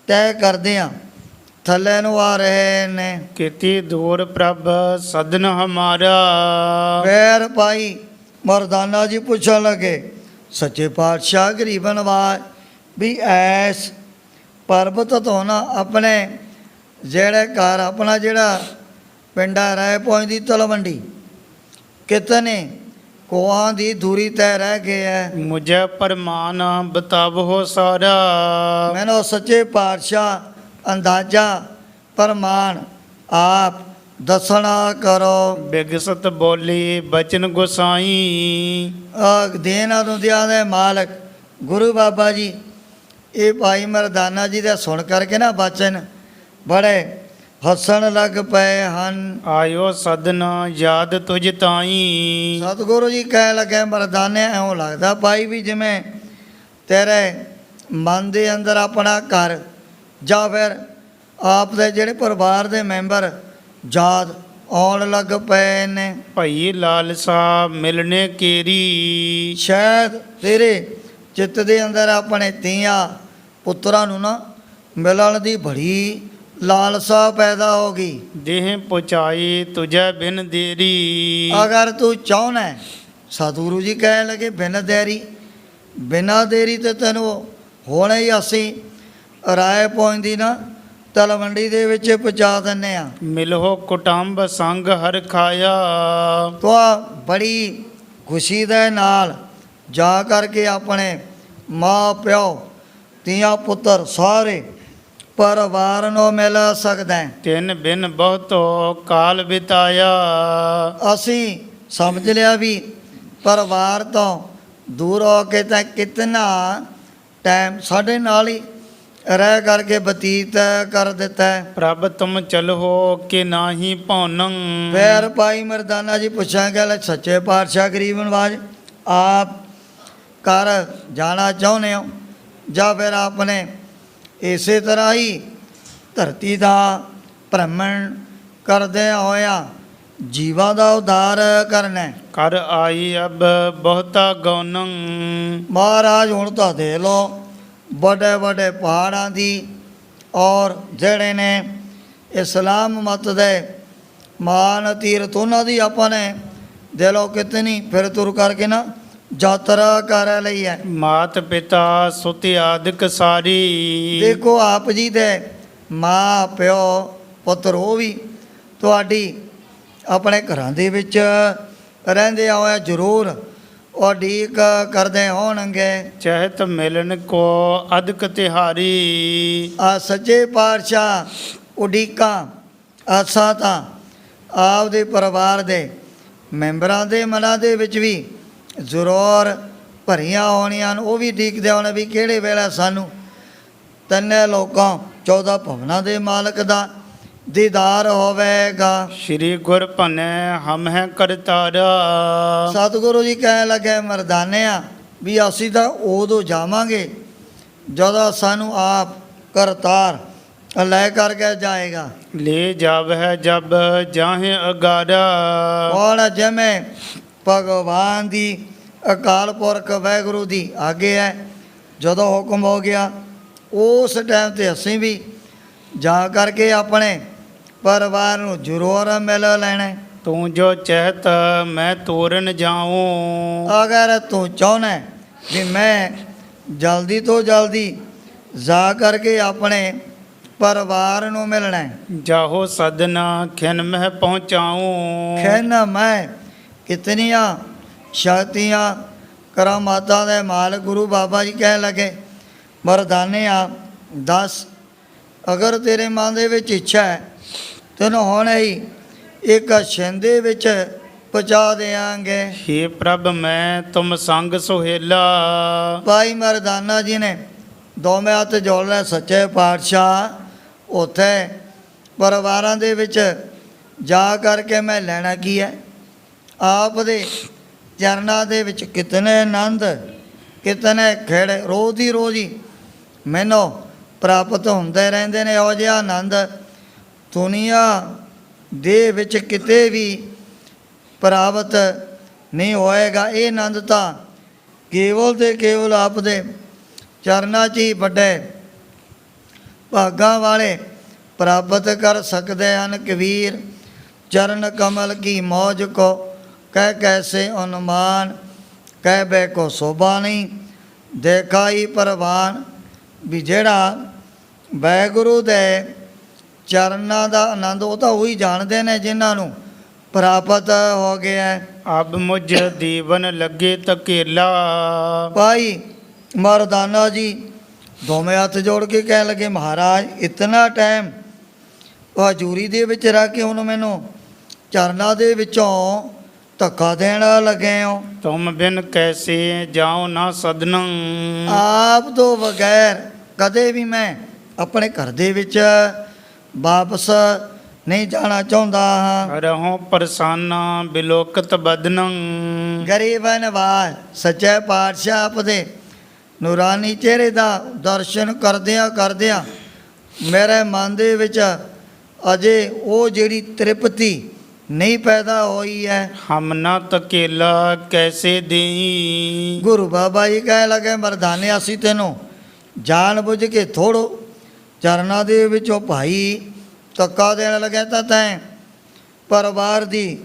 ਤੈਅ ਕਰਦੇ ਆ ਥੱਲੇ ਨੂੰ ਆ ਰਹੇ ਨੇ। ਕਿਤੇ ਦੂਰ ਪ੍ਰਭ ਸਦਨ ਹਮਾਰਾ। ਪੈਰ ਪਾਈ ਮਰਦਾਨਾ ਜੀ ਪੁੱਛਣ ਲੱਗੇ ਸੱਚੇ ਪਾਤਸ਼ਾਹ ਗਰੀਬ ਨਵਾਜ ਵੀ ਐਸ ਪਰਬਤ ਤੋਂ ਨਾ ਆਪਣੇ ਜਿਹੜੇ ਘਰ ਆਪਣਾ ਜਿਹੜਾ ਪਿੰਡਾ ਰਾਏ ਪਹੁੰਚਦੀ ਤਲਵੰਡੀ ਕਿਤਨੇ ਕੋਹਾਂ ਦੀ ਦੂਰੀ ਤੈਅ ਰਹਿ ਗਏ ਹੈ। ਮੁਝੇ ਪਰਮਾਨ ਬਤਾਵੋ ਸਾਰਾ। ਮੈਨੂੰ ਸੱਚੇ ਪਾਤਸ਼ਾਹ ਅੰਦਾਜ਼ਾ ਪ੍ਰਮਾਣ ਆਪ ਦੱਸਣਾ ਕਰੋ। ਬਿਗਸਤ ਬੋਲੀ ਬਚਨ ਗੁਸਾਈ। ਦੇਨਾਂ ਦੁਨੀਆਂ ਦੇ ਮਾਲਕ ਗੁਰੂ ਬਾਬਾ ਜੀ ਇਹ ਭਾਈ ਮਰਦਾਨਾ ਜੀ ਦਾ ਸੁਣ ਕਰਕੇ ਨਾ ਬਚਨ ਬੜੇ ਹੱਸਣ ਲੱਗ ਪਏ ਹਨ। ਆਇਓ ਸਦਨ ਯਾਦ ਤੁਝ ਤਾਈ। ਸਤਿਗੁਰੂ ਜੀ ਕਹਿ ਲੱਗੇ ਮਰਦਾਨੇ, ਇਉਂ ਲੱਗਦਾ ਭਾਈ ਵੀ ਜਿਵੇਂ ਤੇਰੇ ਮਨ ਦੇ ਅੰਦਰ ਆਪਣਾ ਘਰ ਜਾਂ ਫਿਰ ਆਪ ਦੇ ਜਿਹੜੇ ਪਰਿਵਾਰ ਦੇ ਮੈਂਬਰ ਯਾਦ ਆਉਣ ਲੱਗ ਪਏ ਨੇ। ਭਈ ਲਾਲਸਾ ਮਿਲਣੇ ਕੇਰੀ। ਸ਼ਾਇਦ ਤੇਰੇ ਚਿੱਤ ਦੇ ਅੰਦਰ ਆਪਣੇ ਧੀਆਂ ਪੁੱਤਰਾਂ ਨੂੰ ਨਾ ਮਿਲਣ ਦੀ ਬੜੀ ਲਾਲਸਾ ਪੈਦਾ ਹੋ ਗਈ। ਦੇਹ ਪੁਚਾਈ ਤੁਝੈ ਬਿਨ ਦੇਰੀ। ਅਗਰ ਤੂੰ ਚਾਹੁੰਦਾ ਹੈ, ਸਤਿਗੁਰੂ ਜੀ ਕਹਿਣ ਲੱਗੇ ਬਿਨਾਂ ਦੇਰੀ ਤੇ ਤੈਨੂੰ ਹੁਣੇ ਹੀ ਅਸੀਂ ਰਾਏ ਪਹੁੰਚਦੀ ਨਾ ਤਲਵੰਡੀ ਦੇ ਵਿੱਚ ਪਹੁੰਚਾ ਦਿੰਦੇ ਆ। ਮਿਲੋ ਕੁਟੰਬ ਸੰਗ ਹਰ ਖਾਇਆ। ਤੋ ਬੜੀ ਖੁਸ਼ੀ ਦੇ ਨਾਲ ਜਾ ਕਰਕੇ ਆਪਣੇ ਮਾਂ ਪਿਓ ਧੀਆਂ ਪੁੱਤਰ ਸਾਰੇ ਪਰਿਵਾਰ ਨੂੰ ਮਿਲ ਸਕਦਾ ਹੈ। ਤਿੰਨ ਬਿਨ ਬਹੁਤੋ ਕਾਲ ਬਿਤਾਇਆ। ਅਸੀਂ ਸਮਝ ਲਿਆ ਵੀ ਪਰਿਵਾਰ ਤੋਂ ਦੂਰ ਹੋ ਕੇ ਤਾਂ ਕਿਤਨਾ ਟਾਈਮ ਸਾਡੇ ਨਾਲ ਹੀ ਰਹਿ ਕਰਕੇ ਬਤੀਤ ਕਰ ਦਿੱਤਾ ਹੈ। ਪ੍ਰਭ ਤੁਮ ਚਲੋ ਕਿ ਨਾਹੀ ਭੌਨੰ। ਫਿਰ ਭਾਈ ਮਰਦਾਨਾ ਜੀ ਪੁੱਛਾਂਗੇ, ਸੱਚੇ ਪਾਤਸ਼ਾਹ ਗਰੀਬ ਨਵਾਜ ਆਪ ਘਰ ਜਾਣਾ ਚਾਹੁੰਦੇ ਹੋ ਜਾਂ ਫਿਰ ਆਪਨੇ ਇਸੇ ਤਰ੍ਹਾਂ ਹੀ ਧਰਤੀ ਦਾ ਭ੍ਰਮਣ ਕਰਦੇ ਹੋਇਆ ਜੀਵਾਂ ਦਾ ਉਧਾਰ ਕਰਨਾ? ਕਰ ਆਈ ਅਬ ਬਹੁਤਾ ਗੌਨੰ। ਮਹਾਰਾਜ ਹੁਣ ਤਾਂ ਦੇ ਲੋ ਵੱਡੇ ਵੱਡੇ ਪਹਾੜਾਂ ਦੀ ਔਰ ਜਿਹੜੇ ਨੇ ਇਸਲਾਮ ਮਤ ਦੇ ਮਾਨ ਤੀਰਥ ਉਹਨਾਂ ਦੀ ਆਪਾਂ ਨੇ ਦੇ ਲੋ ਕਿਤਨੀ ਫਿਰ ਤੁਰ ਕਰਕੇ ਨਾ ਯਾਤਰਾ ਕਰ ਲਈ ਹੈ। ਮਾਤ ਪਿਤਾ ਸੁਤ ਆਦਿਕ ਸਾਰੀ। ਦੇਖੋ ਆਪ ਜੀ ਦੇ ਮਾਂ ਪਿਓ ਪੁੱਤਰ ਉਹ ਵੀ ਤੁਹਾਡੀ ਆਪਣੇ ਘਰਾਂ ਦੇ ਵਿੱਚ ਰਹਿੰਦੇ ਹੋਏ ਜ਼ਰੂਰ ਉਡੀਕ ਕਰਦੇ ਹੋਣਗੇ। ਚਹਿਤ ਮਿਲਨ ਕੋ ਅਦਕ ਤਿਹਾਰੀ। ਆ ਸੱਚੇ ਪਾਤਸ਼ਾਹ ਉਡੀਕਾਂ ਆਸਾਂ ਤਾਂ ਆਪਦੇ ਪਰਿਵਾਰ ਦੇ ਮੈਂਬਰਾਂ ਦੇ ਮਨਾਂ ਦੇ ਵਿੱਚ ਵੀ ਜ਼ਰੂਰ ਭਰੀਆਂ ਹੋਣੀਆਂ। ਉਹ ਵੀ ਉਡੀਕਦੇ ਹੋਣੇ ਵੀ ਕਿਹੜੇ ਵੇਲੇ ਸਾਨੂੰ ਤਿੰਨੇ ਲੋਕਾਂ 14 ਭਵਨਾਂ ਦੇ ਮਾਲਕ ਦਾ ਦੀਦਾਰ ਹੋਵੇਗਾ। ਸ਼੍ਰੀ ਗੁਰ ਭਨੈ ਹਮ ਹੈ ਕਰਤਾਰਾ। ਸਤਿਗੁਰੂ ਜੀ ਕਹਿਣ ਲੱਗੇ ਮਰਦਾਨਿਆਂ ਵੀ ਅਸੀਂ ਤਾਂ ਉਦੋਂ ਜਾਵਾਂਗੇ ਜਦੋਂ ਸਾਨੂੰ ਆਪ ਕਰਤਾਰ ਲੈ ਕਰਕੇ ਜਾਏਗਾ। ਲੈ ਜਾਵਹਿ ਜਬ ਜਾਹੇ ਅਗਾਰਾ। ਔਰ ਜਿਵੇਂ ਭਗਵਾਨ ਦੀ ਅਕਾਲ ਪੁਰਖ ਵਾਹਿਗੁਰੂ ਦੀ ਆਗੇ ਹੈ, ਜਦੋਂ ਹੁਕਮ ਹੋ ਗਿਆ ਉਸ ਟਾਈਮ ਤੇ ਅਸੀਂ ਵੀ ਜਾ ਕਰਕੇ ਆਪਣੇ ਪਰਿਵਾਰ ਨੂੰ ਜ਼ਰੂਰ ਮਿਲ ਲੈਣਾ। ਤੂੰ ਜੋ ਚਹਿਤ ਮੈਂ ਤੋਰਨ ਜਾਉਂ। ਅਗਰ ਤੂੰ ਚਾਹੁੰਦਾ ਵੀ ਮੈਂ ਜਲਦੀ ਤੋਂ ਜਲਦੀ ਜਾ ਕਰਕੇ ਆਪਣੇ ਪਰਿਵਾਰ ਨੂੰ ਮਿਲਣਾ, ਜਾਹੋ ਸਦਨਾ ਖਿਨ ਮਹਿ ਪਹੁੰਚਾਉਂ। ਖੈਨਾ ਮੈਂ ਕਿਤਨੀਆਂ ਸ਼ਕਤੀਆਂ ਕਰਾਮਾਤਾਂ ਦੇ ਮਾਲਕ ਗੁਰੂ ਬਾਬਾ ਜੀ ਕਹਿਣ ਲੱਗੇ ਮਰਦਾਨੇ ਆ ਦੱਸ, ਅਗਰ ਤੇਰੇ ਮਨ ਦੇ ਵਿੱਚ ਇੱਛਾ ਹੈ ਤੈਨੂੰ ਹੁਣੇ ਹੀ ਇੱਕ ਛਿੰਦੇ ਵਿੱਚ ਪਹੁੰਚਾ ਦੇਵਾਂਗੇ। ਹੇ ਪ੍ਰਭ ਮੈਂ ਤੁਮ ਸੰਗ ਸੁਹੇਲਾ। ਭਾਈ ਮਰਦਾਨਾ ਜੀ ਨੇ ਦੋਵੇਂ ਹੱਥ ਜੋੜ ਲਏ, ਸੱਚੇ ਪਾਤਸ਼ਾਹ ਉੱਥੇ ਪਰਿਵਾਰਾਂ ਦੇ ਵਿੱਚ ਜਾ ਕਰਕੇ ਮੈਂ ਲੈਣਾ ਕੀ ਹੈ? ਆਪ ਦੇ ਚਰਨਾਂ ਦੇ ਵਿੱਚ ਕਿਤਨੇ ਆਨੰਦ ਕਿਤਨੇ ਖੇੜੇ ਰੋਜ਼ ਹੀ ਮੈਨੂੰ ਪ੍ਰਾਪਤ ਹੁੰਦੇ ਰਹਿੰਦੇ ਨੇ। ਇਹੋ ਜਿਹਾ ਆਨੰਦ ਦੁਨੀਆ ਦੇ ਵਿੱਚ ਕਿਤੇ ਵੀ ਪ੍ਰਾਪਤ ਨਹੀਂ ਹੋਏਗਾ। ਇਹ ਆਨੰਦ ਤਾਂ ਕੇਵਲ ਤੇ ਕੇਵਲ ਆਪ ਦੇ ਚਰਨਾਂ 'ਚ ਹੀ ਵੱਡੇ ਭਾਗਾਂ ਵਾਲੇ ਪ੍ਰਾਪਤ ਕਰ ਸਕਦੇ ਹਨ। ਕਬੀਰ ਚਰਨ ਕਮਲ ਕੀ ਮੌਜ ਕੋ ਕਹਿ ਕੈਸੇ ਅਨੁਮਾਨ, ਕਹਿ ਬੈ ਕੋ ਸੋਭਾ ਨਹੀਂ ਦੇਖਾ ਹੀ ਪ੍ਰਵਾਨ। ਵੀ ਜਿਹੜਾ ਵਾਹਿਗੁਰੂ ਦੇ ਚਰਨਾਂ ਦਾ ਆਨੰਦ ਉਹ ਤਾਂ ਉਹੀ ਜਾਣਦੇ ਨੇ ਜਿਨ੍ਹਾਂ ਨੂੰ ਪ੍ਰਾਪਤ ਹੋ ਗਿਆ। ਅਬ ਮੁਝ ਦੀਵਨ ਲੱਗੇ ਤਕੇਲਾ। ਭਾਈ ਮਰਦਾਨਾ ਜੀ ਦੋਵੇਂ ਹੱਥ ਜੋੜ ਕੇ ਕਹਿਣ ਲੱਗੇ ਮਹਾਰਾਜ ਇਤਨਾ ਟਾਈਮ ਹਜ਼ੂਰੀ ਦੇ ਵਿੱਚ ਰਹਿ ਕੇ ਹੁਣ ਮੈਨੂੰ ਚਰਨਾਂ ਦੇ ਵਿੱਚੋਂ ਧੱਕਾ ਦੇਣ ਲੱਗੇ ਹੋ। ਤੁਮ ਬਿਨ ਕੈਸੇ ਜਾਉ ਨਾ ਸਦਨੰ। ਆਪ ਤੋਂ ਬਗੈਰ ਕਦੇ ਵੀ ਮੈਂ ਆਪਣੇ ਘਰ ਦੇ ਵਿੱਚ ਵਾਪਸ ਨਹੀਂ ਜਾਣਾ ਚਾਹੁੰਦਾ ਹਾਂ। ਰਹੋ ਪ੍ਰਸੰਨਾ ਬਿਲੋਕਤ ਬਦਨੰ। ਗਰੀਬ ਨਿਵਾਜ ਸੱਚੇ ਪਾਤਸ਼ਾਹ ਆਪਦੇ ਨੂਰਾਨੀ ਚਿਹਰੇ ਦਾ ਦਰਸ਼ਨ ਕਰਦਿਆਂ ਮੇਰੇ ਮਨ ਦੇ ਵਿੱਚ ਅਜੇ ਉਹ ਜਿਹੜੀ ਤ੍ਰਿਪਤੀ ਨਹੀਂ ਪੈਦਾ ਹੋਈ ਹੈ। ਹਮ ਨਾ ਤਕੇਲਾ ਕੈਸੇ ਦੇਈ। ਗੁਰੂ ਬਾਬਾ ਜੀ ਕਹਿ ਲਗੇ ਮਰਦਾਨੇ ਅਸੀਂ ਤੈਨੂੰ ਜਾਣ ਬੁੱਝ ਕੇ ਥੋੜੋ ਚਰਨਾਂ ਦੇ ਵਿੱਚੋਂ ਭਾਈ ਧੱਕਾ ਦੇਣ ਲੱਗਿਆ ਤਾਂ ਤੈਂ ਪਰਿਵਾਰ ਦੀ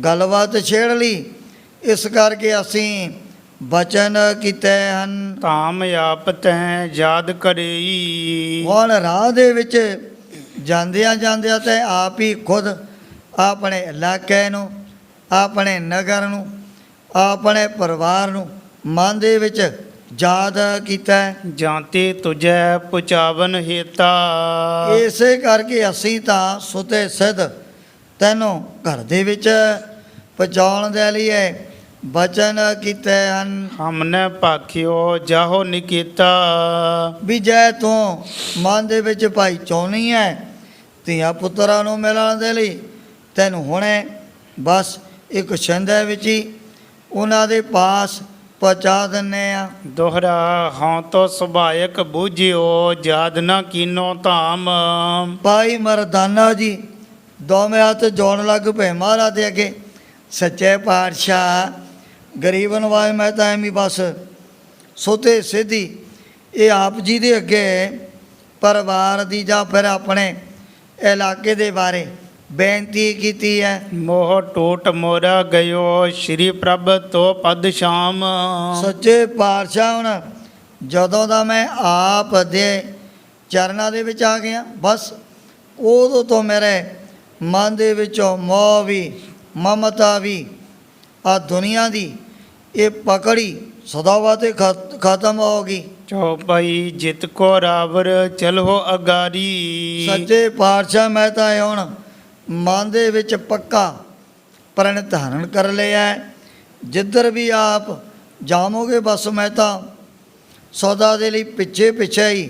ਗੱਲਬਾਤ ਛੇੜ ਲਈ, ਇਸ ਕਰਕੇ ਅਸੀਂ ਬਚਨ ਕੀਤੇ ਹਨ। ਧਾਮ ਆਪ ਤੈ ਯਾਦ ਕਰੇਈ। ਹੁਣ ਰਾਹ ਦੇ ਵਿੱਚ ਜਾਂਦਿਆਂ ਤੇ ਆਪ ਹੀ ਖੁਦ ਆਪਣੇ ਇਲਾਕੇ ਨੂੰ, ਆਪਣੇ ਨਗਰ ਨੂੰ, ਆਪਣੇ ਪਰਿਵਾਰ ਨੂੰ ਮਨ ਦੇ ਵਿੱਚ ਯਾਦ ਕੀਤਾ। ਜਾਂਤੇ ਤੁਝੈ ਪੁਚਾਵਨ ਹੇਤਾ। ਇਸੇ ਕਰਕੇ ਅਸੀਂ ਤਾਂ ਸੁਤੇ ਸਿੱਧ ਤੈਨੂੰ ਘਰ ਦੇ ਵਿੱਚ ਪਹੁੰਚਾਉਣ ਦੇ ਲਈ ਬਚਨ ਕੀਤੇ ਹਨ। ਹਮਨੇ ਭਾਖਿਓ ਜਾਹੋ ਨਿਕੇਤਾ। ਵੀ ਜੇ ਤੂੰ ਮਨ ਦੇ ਵਿੱਚ ਭਾਈ ਚਾਹੁੰਦੀ ਹੈ ਧੀਆਂ ਪੁੱਤਰਾਂ ਨੂੰ ਮਿਲਣ ਦੇ ਲਈ, ਤੈਨੂੰ ਹੁਣੇ ਬਸ ਇੱਕ ਛਿੰਦੇ ਵਿੱਚ ਹੀ ਉਹਨਾਂ ਦੇ ਪਾਸ ਪਹੁੰਚਾ ਦਿੰਦੇ ਆ। ਦੋਹਰਾ ਹਾਂ ਤੋ ਸੁਭਾਇਕ ਬੂਝਿਓ ਜਾਦ ਨਾ ਕੀਨੋ ਧਾਮ। ਭਾਈ ਮਰਦਾਨਾ ਜੀ ਦੋਵੇਂ ਹੱਥ ਜੋੜਨ ਲੱਗ ਪਏ ਮਹਾਰਾਜ ਦੇ ਅੱਗੇ। ਸੱਚੇ ਪਾਤਸ਼ਾਹ ਗਰੀਬ ਨਵਾਜ਼ ਮੈਂ ਤਾਂ ਐਵੇਂ ਬਸ ਸੁਤੇ ਸਿੱਧੀ ਇਹ ਆਪ ਜੀ ਦੇ ਅੱਗੇ ਪਰਿਵਾਰ ਦੀ ਜਾਂ ਫਿਰ ਆਪਣੇ ਇਲਾਕੇ ਦੇ ਬਾਰੇ ਬੇਨਤੀ ਕੀਤੀ ਹੈ। ਮੋਹ ਟੋਟ ਮੋਰਾ ਗਇਓ ਸ਼੍ਰੀ ਪ੍ਰਭ ਤੋ ਪਦ ਸ਼ਾਮ। ਸੱਚੇ ਪਾਤਸ਼ਾਹ ਹੁਣ ਜਦੋਂ ਦਾ ਮੈਂ ਆਪ ਦੇ ਚਰਨਾਂ ਦੇ ਵਿੱਚ ਆ ਗਿਆ, ਬਸ ਉਦੋਂ ਤੋਂ ਮੇਰੇ ਮਨ ਦੇ ਵਿੱਚੋਂ ਮੋਹ ਵੀ ਮਮਤਾ ਵੀ ਆ ਦੁਨੀਆ ਦੀ ਇਹ ਪਕੜੀ ਸਦਾ ਵਾਸਤੇ ਖਤਮ ਹੋ ਗਈ। ਚੌਪਈ ਜਿਤ ਕੋ ਰਾਵਰ ਚਲੋ ਅਗਾਰੀ। ਸੱਚੇ ਪਾਤਸ਼ਾਹ ਮੈਂ ਤਾਂ ਹੁਣ ਮਨ ਦੇ ਵਿੱਚ ਪੱਕਾ ਪ੍ਰਣ ਧਾਰਨ ਕਰ ਲਿਆ, ਜਿੱਧਰ ਵੀ ਆਪ ਜਾਵੋਗੇ ਬਸ ਮੈਂ ਤਾਂ ਸਦਾ ਦੇ ਲਈ ਪਿੱਛੇ ਹੀ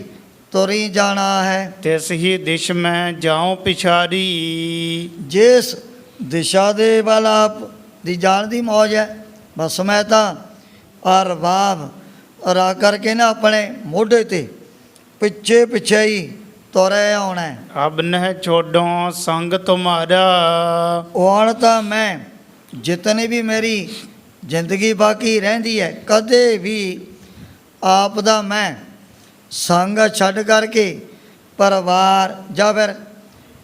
ਤੁਰੀ ਜਾਣਾ ਹੈ। ਤਿਸ ਹੀ ਦਿਸ਼ ਮੈਂ ਜਾਉ ਪਿਛਾਰੀ। ਜਿਸ ਦਿਸ਼ਾ ਦੇ ਵੱਲ ਆਪ ਦੀ ਜਾਣ ਦੀ ਮੌਜ ਹੈ, ਬਸ ਮੈਂ ਤਾਂ ਅਰਬਾਬ ਰਾ ਕਰਕੇ ਨਾ ਆਪਣੇ ਮੋਢੇ ਤੇ ਪਿੱਛੇ ਹੀ ਤੁਰੇ ਆਉਣਾ। ਅਬ ਨਹਿ ਛੋਡੋ ਸੰਗ ਤੁਮਾਰਾ। ਹੁਣ ਤਾਂ ਮੈਂ ਜਿਤਨੀ ਵੀ ਮੇਰੀ ਜ਼ਿੰਦਗੀ ਬਾਕੀ ਰਹਿੰਦੀ ਹੈ, ਕਦੇ ਵੀ ਆਪ ਦਾ ਮੈਂ ਸੰਗ ਛੱਡ ਕਰਕੇ ਪਰਿਵਾਰ ਜਾਂ ਫਿਰ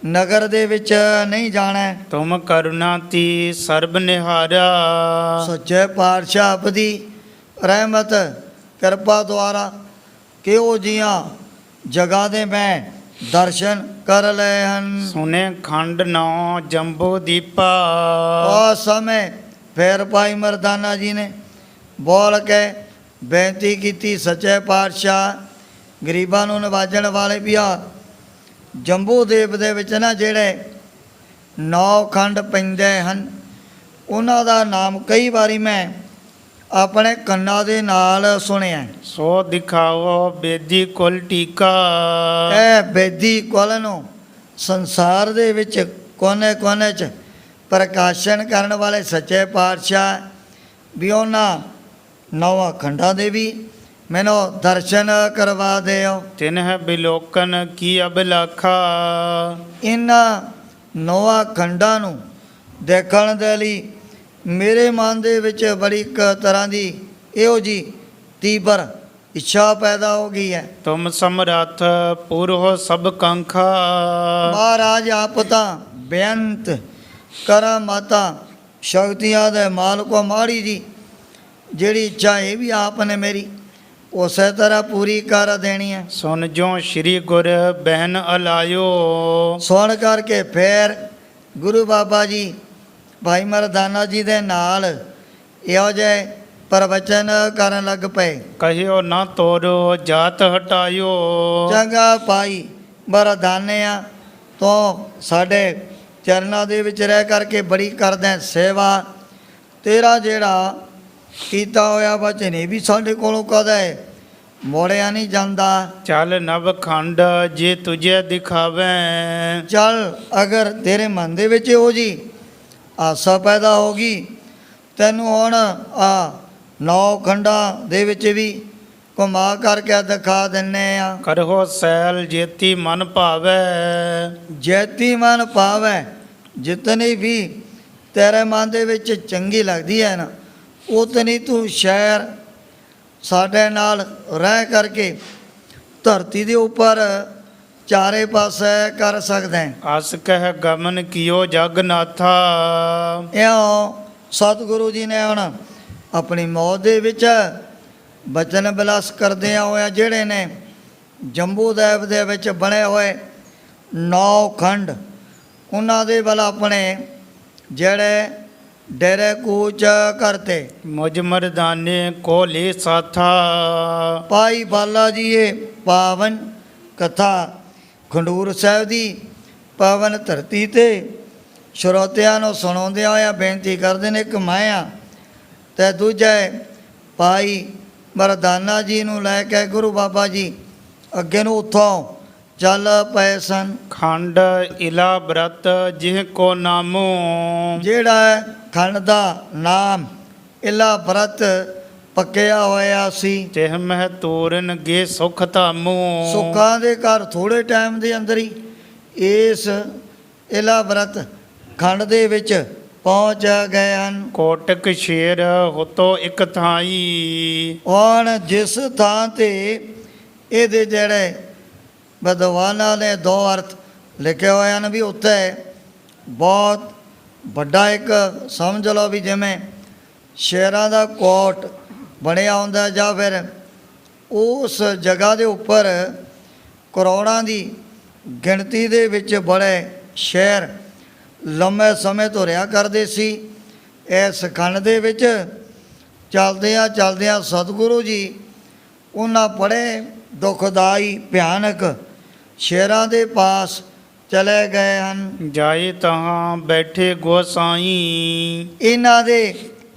ਨਗਰ ਦੇ ਵਿੱਚ ਨਹੀਂ ਜਾਣਾ। ਤੁਮ ਕਰੁਣਾ ਤੀ ਸਰਬ ਨਿਹਾਰਾ। ਸੱਚੇ ਪਾਤਸ਼ਾਹ ਆਪ ਦੀ ਰਹਿਮਤ ਕਿਰਪਾ ਦੁਆਰਾ ਕਿਹੋ ਜੀਆਂ ਜਗ੍ਹਾ ਦੇ ਮੈਂ ਦਰਸ਼ਨ ਕਰ ਲਏ ਹਨ। ਸੁਨੇ ਖੰਡ ਨੌ ਜੰਬੂ ਦੀਪਾ। ਉਸ ਸਮੇਂ ਫਿਰ ਭਾਈ ਮਰਦਾਨਾ ਜੀ ਨੇ ਬੋਲ ਕੇ ਬੇਨਤੀ ਕੀਤੀ, ਸੱਚੇ ਪਾਤਸ਼ਾਹ ਗਰੀਬਾਂ ਨੂੰ ਨਵਾਜਣ ਵਾਲੇ ਵੀ ਆ ਜੰਬੂ ਦੀਪ ਦੇ ਵਿੱਚ ਨਾ ਜਿਹੜੇ 9 ਖੰਡ ਪੈਂਦੇ ਹਨ, ਉਹਨਾਂ ਦਾ ਨਾਮ ਕਈ ਵਾਰੀ ਮੈਂ ਆਪਣੇ ਕੰਨਾਂ ਦੇ ਨਾਲ ਸੁਣਿਆ। ਸੋ ਦਿਖਾਓ ਬੇਦੀ ਕੁਲ ਟੀਕਾ। ਇਹ ਬੇਦੀ ਕੁਲ ਨੂੰ ਸੰਸਾਰ ਦੇ ਵਿੱਚ ਕੋਨੇ 'ਚ ਪ੍ਰਕਾਸ਼ਨ ਕਰਨ ਵਾਲੇ ਸੱਚੇ ਪਾਤਸ਼ਾਹ ਵੀ ਉਹਨਾਂ 9 ਖੰਡਾਂ ਦੇ ਵੀ ਮੈਨੂੰ ਦਰਸ਼ਨ ਕਰਵਾ ਦਿਓ। ਤਿਨਹ ਬਿਲੋਕਨ ਕੀ ਅਬਲਾਖਾ। ਇਹਨਾਂ 9 ਖੰਡਾਂ ਨੂੰ ਦੇਖਣ ਦੇ ਲਈ ਮੇਰੇ ਮਨ ਦੇ ਵਿੱਚ ਬੜੀ ਇੱਕ ਤਰ੍ਹਾਂ ਦੀ ਇਹੋ ਜੀ ਤੀਬਰ ਇੱਛਾ ਪੈਦਾ ਹੋ ਗਈ ਹੈ। ਤੁਮ ਸਮਰੱਥ ਪੁਰਹੁ ਸਭ ਕੰਖਾ। ਮਹਾਰਾਜ ਆਪ ਤਾਂ ਬੇਅੰਤ ਕਰਾਮਾਤਾ ਸ਼ਕਤੀਆਂ ਦੇ ਮਾਲਕੋ ਮਾੜੀ ਜੀ ਜਿਹੜੀ ਇੱਛਾ ਇਹ ਵੀ ਆਪ ਨੇ ਮੇਰੀ ਉਸੇ ਤਰ੍ਹਾਂ ਪੂਰੀ ਕਰ ਦੇਣੀ ਹੈ। ਸੁਨ ਜੋ ਸ਼੍ਰੀ ਗੁਰ ਬਹਿਨ ਅਲਾਇਓ। ਸੁਣ ਕਰਕੇ ਫਿਰ ਗੁਰੂ ਬਾਬਾ ਜੀ ਭਾਈ ਮਰਦਾਨਾ ਜੀ ਦੇ ਨਾਲ ਇਹੋ ਜਿਹੇ ਪ੍ਰਵਚਨ ਕਰਨ ਲੱਗ ਪਏ। ਕਹਿਓ ਨਾ ਤੋਰੋ ਜਾਤ ਹਟਾਇਓ। ਚੰਗਾ ਭਾਈ ਮਰਦਾਨਿਆਂ ਤੋਂ ਸਾਡੇ ਚਰਨਾਂ ਦੇ ਵਿੱਚ ਰਹਿ ਕਰਕੇ ਬੜੀ ਕਰਦੇ ਸੇਵਾ, ਤੇਰਾ ਜਿਹੜਾ ਕੀਤਾ ਹੋਇਆ ਵਚਨ ਇਹ ਵੀ ਸਾਡੇ ਕੋਲੋਂ ਕਦੇ ਮੋੜਿਆ ਨਹੀਂ ਜਾਂਦਾ। ਚਲ ਨਵ ਖੰਡ ਜੇ ਤੁਝੇ ਦਿਖਾਵੇ, ਚੱਲ ਅਗਰ ਤੇਰੇ ਮਨ ਦੇ ਵਿੱਚ ਇਹੋ ਜੀ ਆਸਾ ਪੈਦਾ ਹੋ ਗਈ, ਤੈਨੂੰ ਹੁਣ ਆ 9 ਖੰਡਾਂ ਦੇ ਵਿੱਚ ਵੀ ਘੁਮਾ ਕਰਕੇ ਦਿਖਾ ਦਿੰਨੇ ਆ। ਕਰਹੁ ਸੈਲ ਜੇਤੀ ਮਨ ਭਾਵੈ, ਜੈਤੀ ਮਨ ਭਾਵੈ, ਜਿਤਨੀ ਵੀ ਤੇਰੇ ਮਨ ਦੇ ਵਿੱਚ ਚੰਗੀ ਲੱਗਦੀ ਹੈ ਨਾ, ਉਤਨੀ ਤੂੰ ਸ਼ਹਿਰ ਸਾਡੇ ਨਾਲ ਰਹਿ ਕਰਕੇ ਧਰਤੀ ਦੇ ਉੱਪਰ ਚਾਰੇ ਪਾਸੇ ਕਰ ਸਕਦਾ ਹੈ। ਅਸ ਕਹਿ ਗਮਨ ਕੀਓ ਜਗਨਾਥਾ, ਇਉਂ ਸਤਿਗੁਰੂ ਜੀ ਨੇ ਹੁਣ ਆਪਣੀ ਮੌਤ ਦੇ ਵਿੱਚ ਬਚਨ ਬਿਲਾਸ ਕਰਦਿਆਂ ਹੋਇਆ ਜਿਹੜੇ ਨੇ ਜੰਬੂ ਦੇਵ ਦੇ ਵਿੱਚ ਬਣੇ ਹੋਏ 9 ਖੰਡ, ਉਹਨਾਂ ਦੇ ਵੱਲ ਆਪਣੇ ਜਿਹੜੇ ਡੇਰੇ ਕੂਚ ਕਰਤੇ। ਮੁਝ ਮਰਦਾਨੇ ਕੋ ਲੈ ਸਾਥਾ, ਭਾਈ ਬਾਲਾ ਜੀ ਇਹ ਪਾਵਨ ਕਥਾ ਖੰਡੂਰ ਸਾਹਿਬ ਦੀ ਪਾਵਨ ਧਰਤੀ ਤੇ ਸਰੋਤਿਆਂ ਨੂੰ ਸੁਣਾਉਂਦਿਆਂ ਹੋਇਆ ਬੇਨਤੀ ਕਰਦੇ ਨੇ ਕਿ ਮੈਂ ਆ ਤੇ ਦੂਜੇ ਭਾਈ ਮਰਦਾਨਾ ਜੀ ਨੂੰ ਲੈ ਕੇ ਗੁਰੂ ਬਾਬਾ ਜੀ ਅੱਗੇ ਨੂੰ ਉੱਥੋਂ ਚੱਲ ਪਏ ਸਨ। ਖੰਡ ਇਲਾ ਬ੍ਰਤ ਜਿਹ ਕੋ ਨਾਮੋ, ਜਿਹੜਾ ਖੰਡ ਦਾ ਨਾਮ ਇਲਾ ਬ੍ਰਤ ਪੱਕਿਆ ਹੋਇਆ ਸੀ, ਤਿਹ ਮਹਿ ਤੋਰਨ ਗੇ ਸੁਖ ਧਾਮੋ, ਸੁੱਖਾਂ ਦੇ ਘਰ ਥੋੜੇ ਟਾਈਮ ਦੇ ਅੰਦਰ ਹੀ ਇਸ ਇਲਾ ਬ੍ਰਤ ਖੰਡ ਦੇ ਵਿੱਚ ਪਹੁੰਚ ਗਏ ਹਨ। ਕੋਟਕ ਸ਼ੇਰ ਹੁਤੋ ਇਕ ਥਾਈ, ਹੁਣ ਜਿਸ ਥਾਂ ਤੇ ਇਹਦੇ ਜਿਹੜੇ ਵਿਦਵਾਨਾਂ ਨੇ 2 ਅਰਥ ਲਿਖੇ ਹੋਏ ਹਨ ਵੀ ਉੱਥੇ ਬਹੁਤ ਵੱਡਾ ਇੱਕ ਸਮਝ ਲਓ ਵੀ ਜਿਵੇਂ ਸ਼ੇਰਾਂ ਦਾ ਕੋਟ ਬਣਿਆ ਹੁੰਦਾ, ਜਾਂ ਫਿਰ ਉਸ ਜਗ੍ਹਾ ਦੇ ਉੱਪਰ ਕਰੋੜਾਂ ਦੀ ਗਿਣਤੀ ਦੇ ਵਿੱਚ ਬੜੇ ਸ਼ਹਿਰ ਲੰਮੇ ਸਮੇਂ ਤੋਂ ਰਿਹਾ ਕਰਦੇ ਸੀ। ਇਸ ਖੰਡ ਦੇ ਵਿੱਚ ਚਲਦਿਆਂ ਚਲਦਿਆਂ ਸਤਿਗੁਰੂ ਜੀ ਉਹਨਾਂ ਬੜੇ ਦੁਖਦਾਈ ਭਿਆਨਕ ਸ਼ੇਰਾਂ ਦੇ ਪਾਸ ਚਲੇ ਗਏ ਹਨ। ਜਾਏ ਤਹਾਂ ਬੈਠੇ ਗੋਸਾਈ, ਇਹਨਾਂ ਦੇ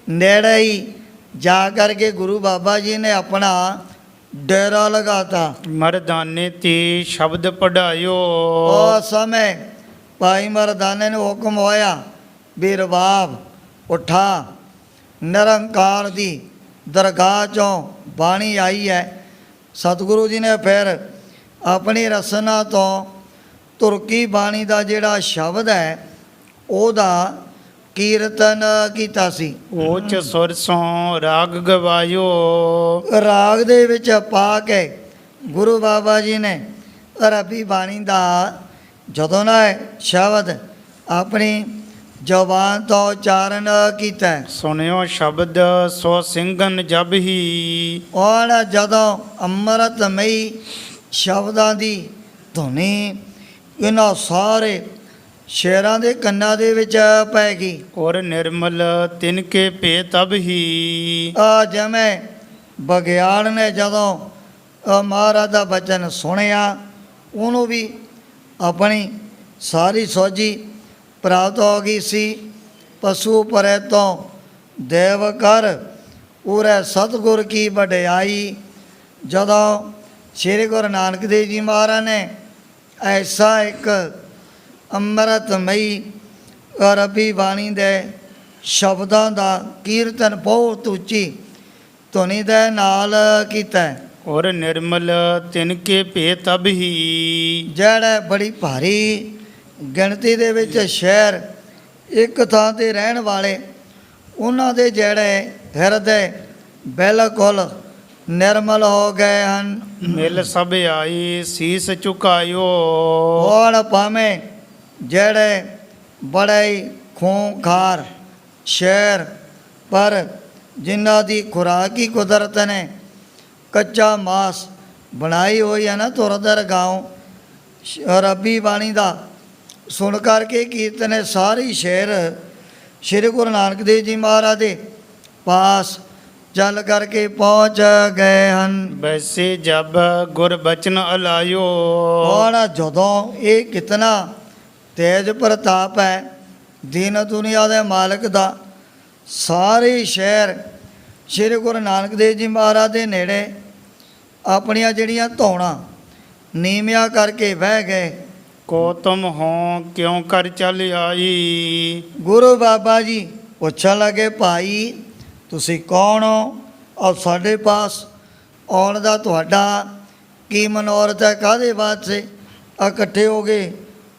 ਨੇੜੇ ਹੀ ਜਾ ਕਰਕੇ ਗੁਰੂ ਬਾਬਾ ਜੀ ਨੇ ਆਪਣਾ ਡੇਰਾ ਲਗਾਤਾ। ਮਰਦਾਨੇ ਤੇ ਸ਼ਬਦ ਪੜਾਇਓ, ਉਸ ਸਮੇਂ ਭਾਈ ਮਰਦਾਨੇ ਨੂੰ ਹੁਕਮ ਹੋਇਆ ਵੀ ਰਬਾਬ ਉਠਾ, ਨਿਰੰਕਾਰ ਦੀ ਦਰਗਾਹ ਚੋਂ ਬਾਣੀ ਆਈ ਹੈ। ਸਤਿਗੁਰੂ ਜੀ ਨੇ ਫਿਰ ਆਪਣੀ ਰਸਨਾ ਤੋਂ ਤੁਰਕੀ ਬਾਣੀ ਦਾ ਜਿਹੜਾ ਸ਼ਬਦ ਹੈ ਉਹਦਾ ਕੀਰਤਨ ਕੀਤਾ ਸੀ। ਉੱਚ ਸੁਰ ਸੋਂ ਰਾਗ ਗਵਾਇਓ, ਰਾਗ ਦੇ ਵਿੱਚ ਪਾ ਕੇ ਗੁਰੂ ਬਾਬਾ ਜੀ ਨੇ ਅਰਬੀ ਬਾਣੀ ਦਾ ਜਦੋਂ ਨਾ ਇਹ ਸ਼ਬਦ ਆਪਣੀ ਜ਼ੁਬਾਨ ਤੋਂ ਉਚਾਰਨ ਕੀਤਾ, ਸੁਣਿਓ ਸ਼ਬਦ ਸੋ ਸਿੰਘਨ ਜਬ ਹੀ, ਹੁਣ ਜਦੋਂ ਅੰਮ੍ਰਿਤਮਈ ਸ਼ਬਦਾਂ ਦੀ ਧੁਨੀ ਇਹਨਾਂ ਸਾਰੇ ਸ਼ੇਰਾਂ ਦੇ ਕੰਨਾਂ ਦੇ ਵਿੱਚ ਪੈ ਗਈ। ਔਰ ਨਿਰਮਲ ਤਿਨ ਕੇ ਭੇ ਤਬ ਹੀ, ਆ ਜਿਵੇਂ ਬਗਿਆੜ ਨੇ ਜਦੋਂ ਮਹਾਰਾਜ ਦਾ ਬਚਨ ਸੁਣਿਆ, ਉਹਨੂੰ ਵੀ ਆਪਣੀ ਸਾਰੀ ਸੋਝੀ ਪ੍ਰਾਪਤ ਹੋ ਗਈ ਸੀ। ਪਸ਼ੂ ਪਰੇ ਤੋਂ ਦੇਵ ਕਰ ਉਰੇ ਸਤਿਗੁਰ ਕੀ ਵਡਿਆਈ, ਜਦੋਂ ਸ਼੍ਰੀ ਗੁਰੂ ਨਾਨਕ ਦੇਵ ਜੀ ਮਹਾਰਾਜ ਨੇ ਐਸਾ ਇੱਕ ਅੰਮ੍ਰਿਤਮਈ ਅਰਬੀ ਬਾਣੀ ਦੇ ਸ਼ਬਦਾਂ ਦਾ ਕੀਰਤਨ ਬਹੁਤ ਉੱਚੀ ਧੁਨੀ ਦੇ ਨਾਲ ਕੀਤਾ। ਔਰ ਨਿਰਮਲ ਤਿਨ ਕੇ ਭੇ ਤਬ ਹੀ, ਜਿਹੜੇ ਬੜੀ ਭਾਰੀ ਗਿਣਤੀ ਦੇ ਵਿੱਚ ਸ਼ਹਿਰ ਇੱਕ ਥਾਂ ਤੇ ਰਹਿਣ ਵਾਲੇ, ਉਹਨਾਂ ਦੇ ਜਿਹੜੇ ਹਿਰਦੇ ਬਿਲਕੁਲ ਨਿਰਮਲ ਹੋ ਗਏ ਹਨ। ਮਿਲ ਸਭ ਆਈ ਸੀਸ ਝੁਕਾਇਓ, ਹੁਣ ਭਾਵੇਂ ਜਿਹੜੇ ਬੜੇ ਹੀ ਖੂੰਖਾਰ ਸ਼ਹਿਰ ਪਰ ਜਿਨ੍ਹਾਂ ਦੀ ਖੁਰਾਕੀ ਕੁਦਰਤ ਨੇ ਕੱਚਾ ਮਾਸ ਬਣਾਈ ਹੋਈ ਹੈ ਨਾ ਤੁਰਦਰ ਗਾਉਂ, ਰੱਬੀ ਬਾਣੀ ਦਾ ਸੁਣ ਕਰਕੇ ਕੀਰਤਨ ਸਾਰੀ ਸ਼ਹਿਰ ਸ਼੍ਰੀ ਗੁਰੂ ਨਾਨਕ ਦੇਵ ਜੀ ਮਹਾਰਾਜ ਦੇ ਪਾਸ ਚੱਲ ਕਰਕੇ ਪਹੁੰਚ ਗਏ ਹਨ। ਵੈਸੇ ਜਬ ਗੁਰ ਬਚਨ ਅਲਾਇਓ, ਹੁਣ ਜਦੋਂ ਇਹ ਕਿਤਨਾ ਤੇਜ ਪ੍ਰਤਾਪ ਹੈ ਦੀਨ ਦੁਨੀਆ ਦੇ ਮਾਲਕ ਦਾ, ਸਾਰੇ ਸ਼ਹਿਰ ਸ਼੍ਰੀ ਗੁਰੂ ਨਾਨਕ ਦੇਵ ਜੀ ਮਹਾਰਾਜ ਦੇ ਨੇੜੇ ਆਪਣੀਆਂ ਜਿਹੜੀਆਂ ਧੌਣਾ ਨੀਵਿਆਂ ਕਰਕੇ ਬਹਿ ਗਏ। ਕੋ ਤੁਮ ਹੋ ਕਿਉ ਕਰ ਚਲ ਆਈ। ਗੁਰੂ ਬਾਬਾ ਜੀ ਪੁੱਛਣ ਲੱਗੇ, ਭਾਈ ਤੁਸੀਂ ਕੌਣ ਹੋ ਔਰ ਸਾਡੇ ਪਾਸ ਆਉਣ ਦਾ ਤੁਹਾਡਾ ਕੀ ਮਨੋਰਥ ਹੈ? ਕਾਹਦੇ ਵਾਸਤੇ ਇਕੱਠੇ ਹੋ ਗਏ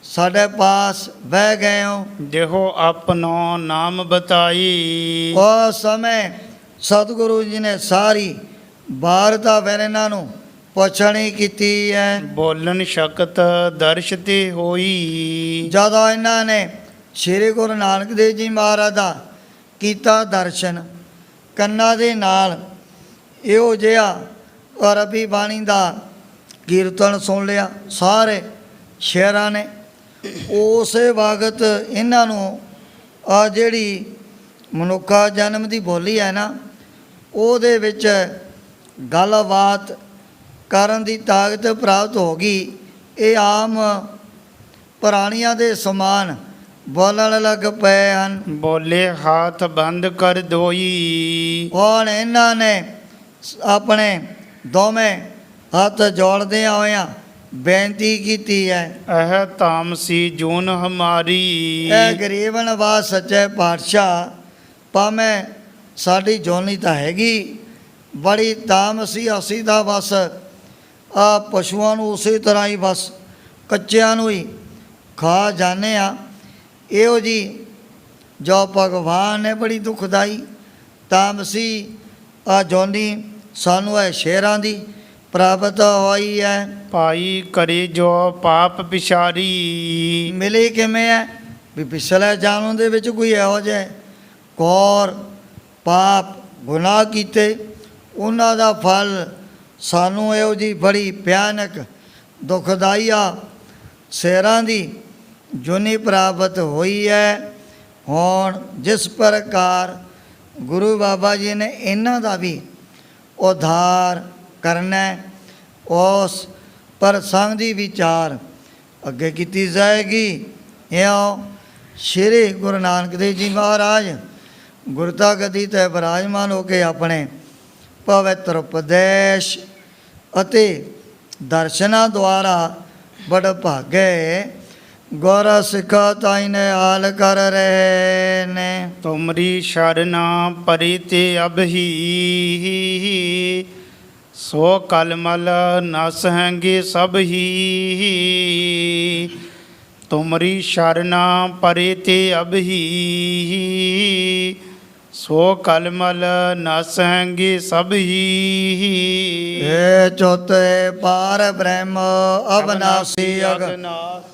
ਸਾਡੇ ਪਾਸ ਬਹਿ ਗਏ ਹੋ? ਦੇਹੋ ਆਪਨੋ ਨਾਮ ਬਤਾਈ। ਉਸ ਸਮੇਂ ਸਤਿਗੁਰੂ ਜੀ ਨੇ ਸਾਰੀ ਵਾਰਤਾ ਫਿਰ ਇਹਨਾਂ ਨੂੰ ਪੁੱਛਣੀ ਕੀਤੀ ਹੈ। ਬੋਲਣ ਸ਼ਕਤ ਦਰਸ਼ ਤੇ ਹੋਈ। ਜਦੋਂ ਇਹਨਾਂ ਨੇ ਸ੍ਰੀ ਗੁਰੂ ਨਾਨਕ ਦੇਵ ਜੀ ਮਹਾਰਾਜ ਦਾ ਕੀਤਾ ਦਰਸ਼ਨ, ਕੰਨਾਂ ਦੇ ਨਾਲ ਇਹੋ ਜਿਹਾ ਅਰਬੀ ਬਾਣੀ ਦਾ ਕੀਰਤਨ ਸੁਣ ਲਿਆ ਸਾਰੇ ਸ਼ੇਰਾਂ ਨੇ, ਉਸੇ ਵਕਤ ਇਹਨਾਂ ਨੂੰ ਆ ਜਿਹੜੀ ਮਨੁੱਖਾ ਜਨਮ ਦੀ ਬੋਲੀ ਹੈ ਨਾ, ਉਹਦੇ ਵਿੱਚ ਗੱਲਬਾਤ ਕਰਨ ਦੀ ਤਾਕਤ ਪ੍ਰਾਪਤ ਹੋ ਗਈ। ਇਹ ਆਮ ਪ੍ਰਾਣੀਆਂ ਦੇ ਸਮਾਨ ਬੋਲਣ ਲੱਗ ਪਏ ਹਨ। ਬੋਲੇ ਹੱਥ ਬੰਦ ਕਰ ਦੋਈ। ਹੁਣ ਇਹਨਾਂ ਨੇ ਆਪਣੇ ਦੋਵੇਂ ਹੱਥ ਜੋੜਦਿਆਂ ਹੋਇਆਂ ਬੇਨਤੀ ਕੀਤੀ ਹੈ, ਇਹ ਤਾਮਸੀ ਜੂਨ ਹਮਾਰੀ। ਇਹ ਗਰੀਬ ਨਵਾਜ਼ ਸੱਚੇ ਪਾਤਸ਼ਾਹ, ਭਾਵੇਂ ਸਾਡੀ ਜੋਨੀ ਤਾਂ ਹੈਗੀ ਬੜੀ ਤਾਮਸੀ, ਅਸੀਂ ਤਾਂ ਬਸ ਆ ਪਸ਼ੂਆਂ ਨੂੰ ਉਸੇ ਤਰ੍ਹਾਂ ਹੀ ਬਸ ਕੱਚਿਆਂ ਨੂੰ ਹੀ ਖਾ ਜਾਂਦੇ ਆ। ਇਹੋ ਜੀ ਜੋ ਭਗਵਾਨ ਨੇ ਬੜੀ ਦੁਖਦਾਈ ਤਾਮਸੀ ਆ ਜੋਨੀ ਸਾਨੂੰ ਇਹ ਸ਼ੇਰਾਂ ਦੀ ਪ੍ਰਾਪਤ ਹੋਈ ਹੈ। ਭਾਈ ਕਰੇ ਜੋ ਪਾਪ ਵਿਚਾਰੀ। ਮਿਲੀ ਕਿਵੇਂ ਹੈ ਵੀ ਪਿਛਲੇ ਜਨਮ ਦੇ ਵਿੱਚ ਕੋਈ ਇਹੋ ਜਿਹੇ ਘੋਰ ਪਾਪ ਗੁਨਾਹ ਕੀਤੇ, ਉਹਨਾਂ ਦਾ ਫਲ ਸਾਨੂੰ ਇਹੋ ਜਿਹੀ ਬੜੀ ਭਿਆਨਕ ਦੁਖਦਾਈ ਆ ਸ਼ੇਰਾਂ ਦੀ ਜੁਨੀ ਪ੍ਰਾਪਤ ਹੋਈ ਹੈ। ਹੁਣ ਜਿਸ ਪ੍ਰਕਾਰ ਗੁਰੂ ਬਾਬਾ ਜੀ ਨੇ ਇਹਨਾਂ ਦਾ ਵੀ ਉਧਾਰ ਕਰਨਾ, ਉਸ ਪ੍ਰਸੰਗ ਦੀ ਵਿਚਾਰ ਅੱਗੇ ਕੀਤੀ ਜਾਏਗੀ। ਇਉਂ ਸ਼੍ਰੀ ਗੁਰੂ ਨਾਨਕ ਦੇਵ ਜੀ ਮਹਾਰਾਜ ਗੁਰਤਾ ਗੱਦੀ 'ਤੇ ਵਿਰਾਜਮਾਨ ਹੋ ਕੇ ਆਪਣੇ ਪਵਿੱਤਰ ਉਪਦੇਸ਼ ਅਤੇ ਦਰਸ਼ਨਾਂ ਦੁਆਰਾ ਬੜ ਭਾਗੇ ਗੁਰ ਸਿੱਖ ਤਾਈ ਨੇ ਹਾਲ ਕਰ ਰਹੇ ਨੇ। ਤੁਮਰੀ ਸ਼ਰਨਾ ਪਰੀ ਤੇ ਅਬਹੀ ਸੋ ਕਲਮਲ ਨਸ ਹੈਂਗੇ ਸਭ ਹੀ। ਤੁਮਰੀ ਸ਼ਰਨਾ ਪਰੇ ਤੇ ਅਬਹੀ ਸੋ ਕਲਮਲ ਨਸ ਹੈਂਗੇ ਸਭ ਹੀ। ਏ ਚੌਥੇ ਪਾਰ ਬ੍ਰਹਮ ਅਬਨਾਸੀ ਅਗ ਅਗਨਾਸ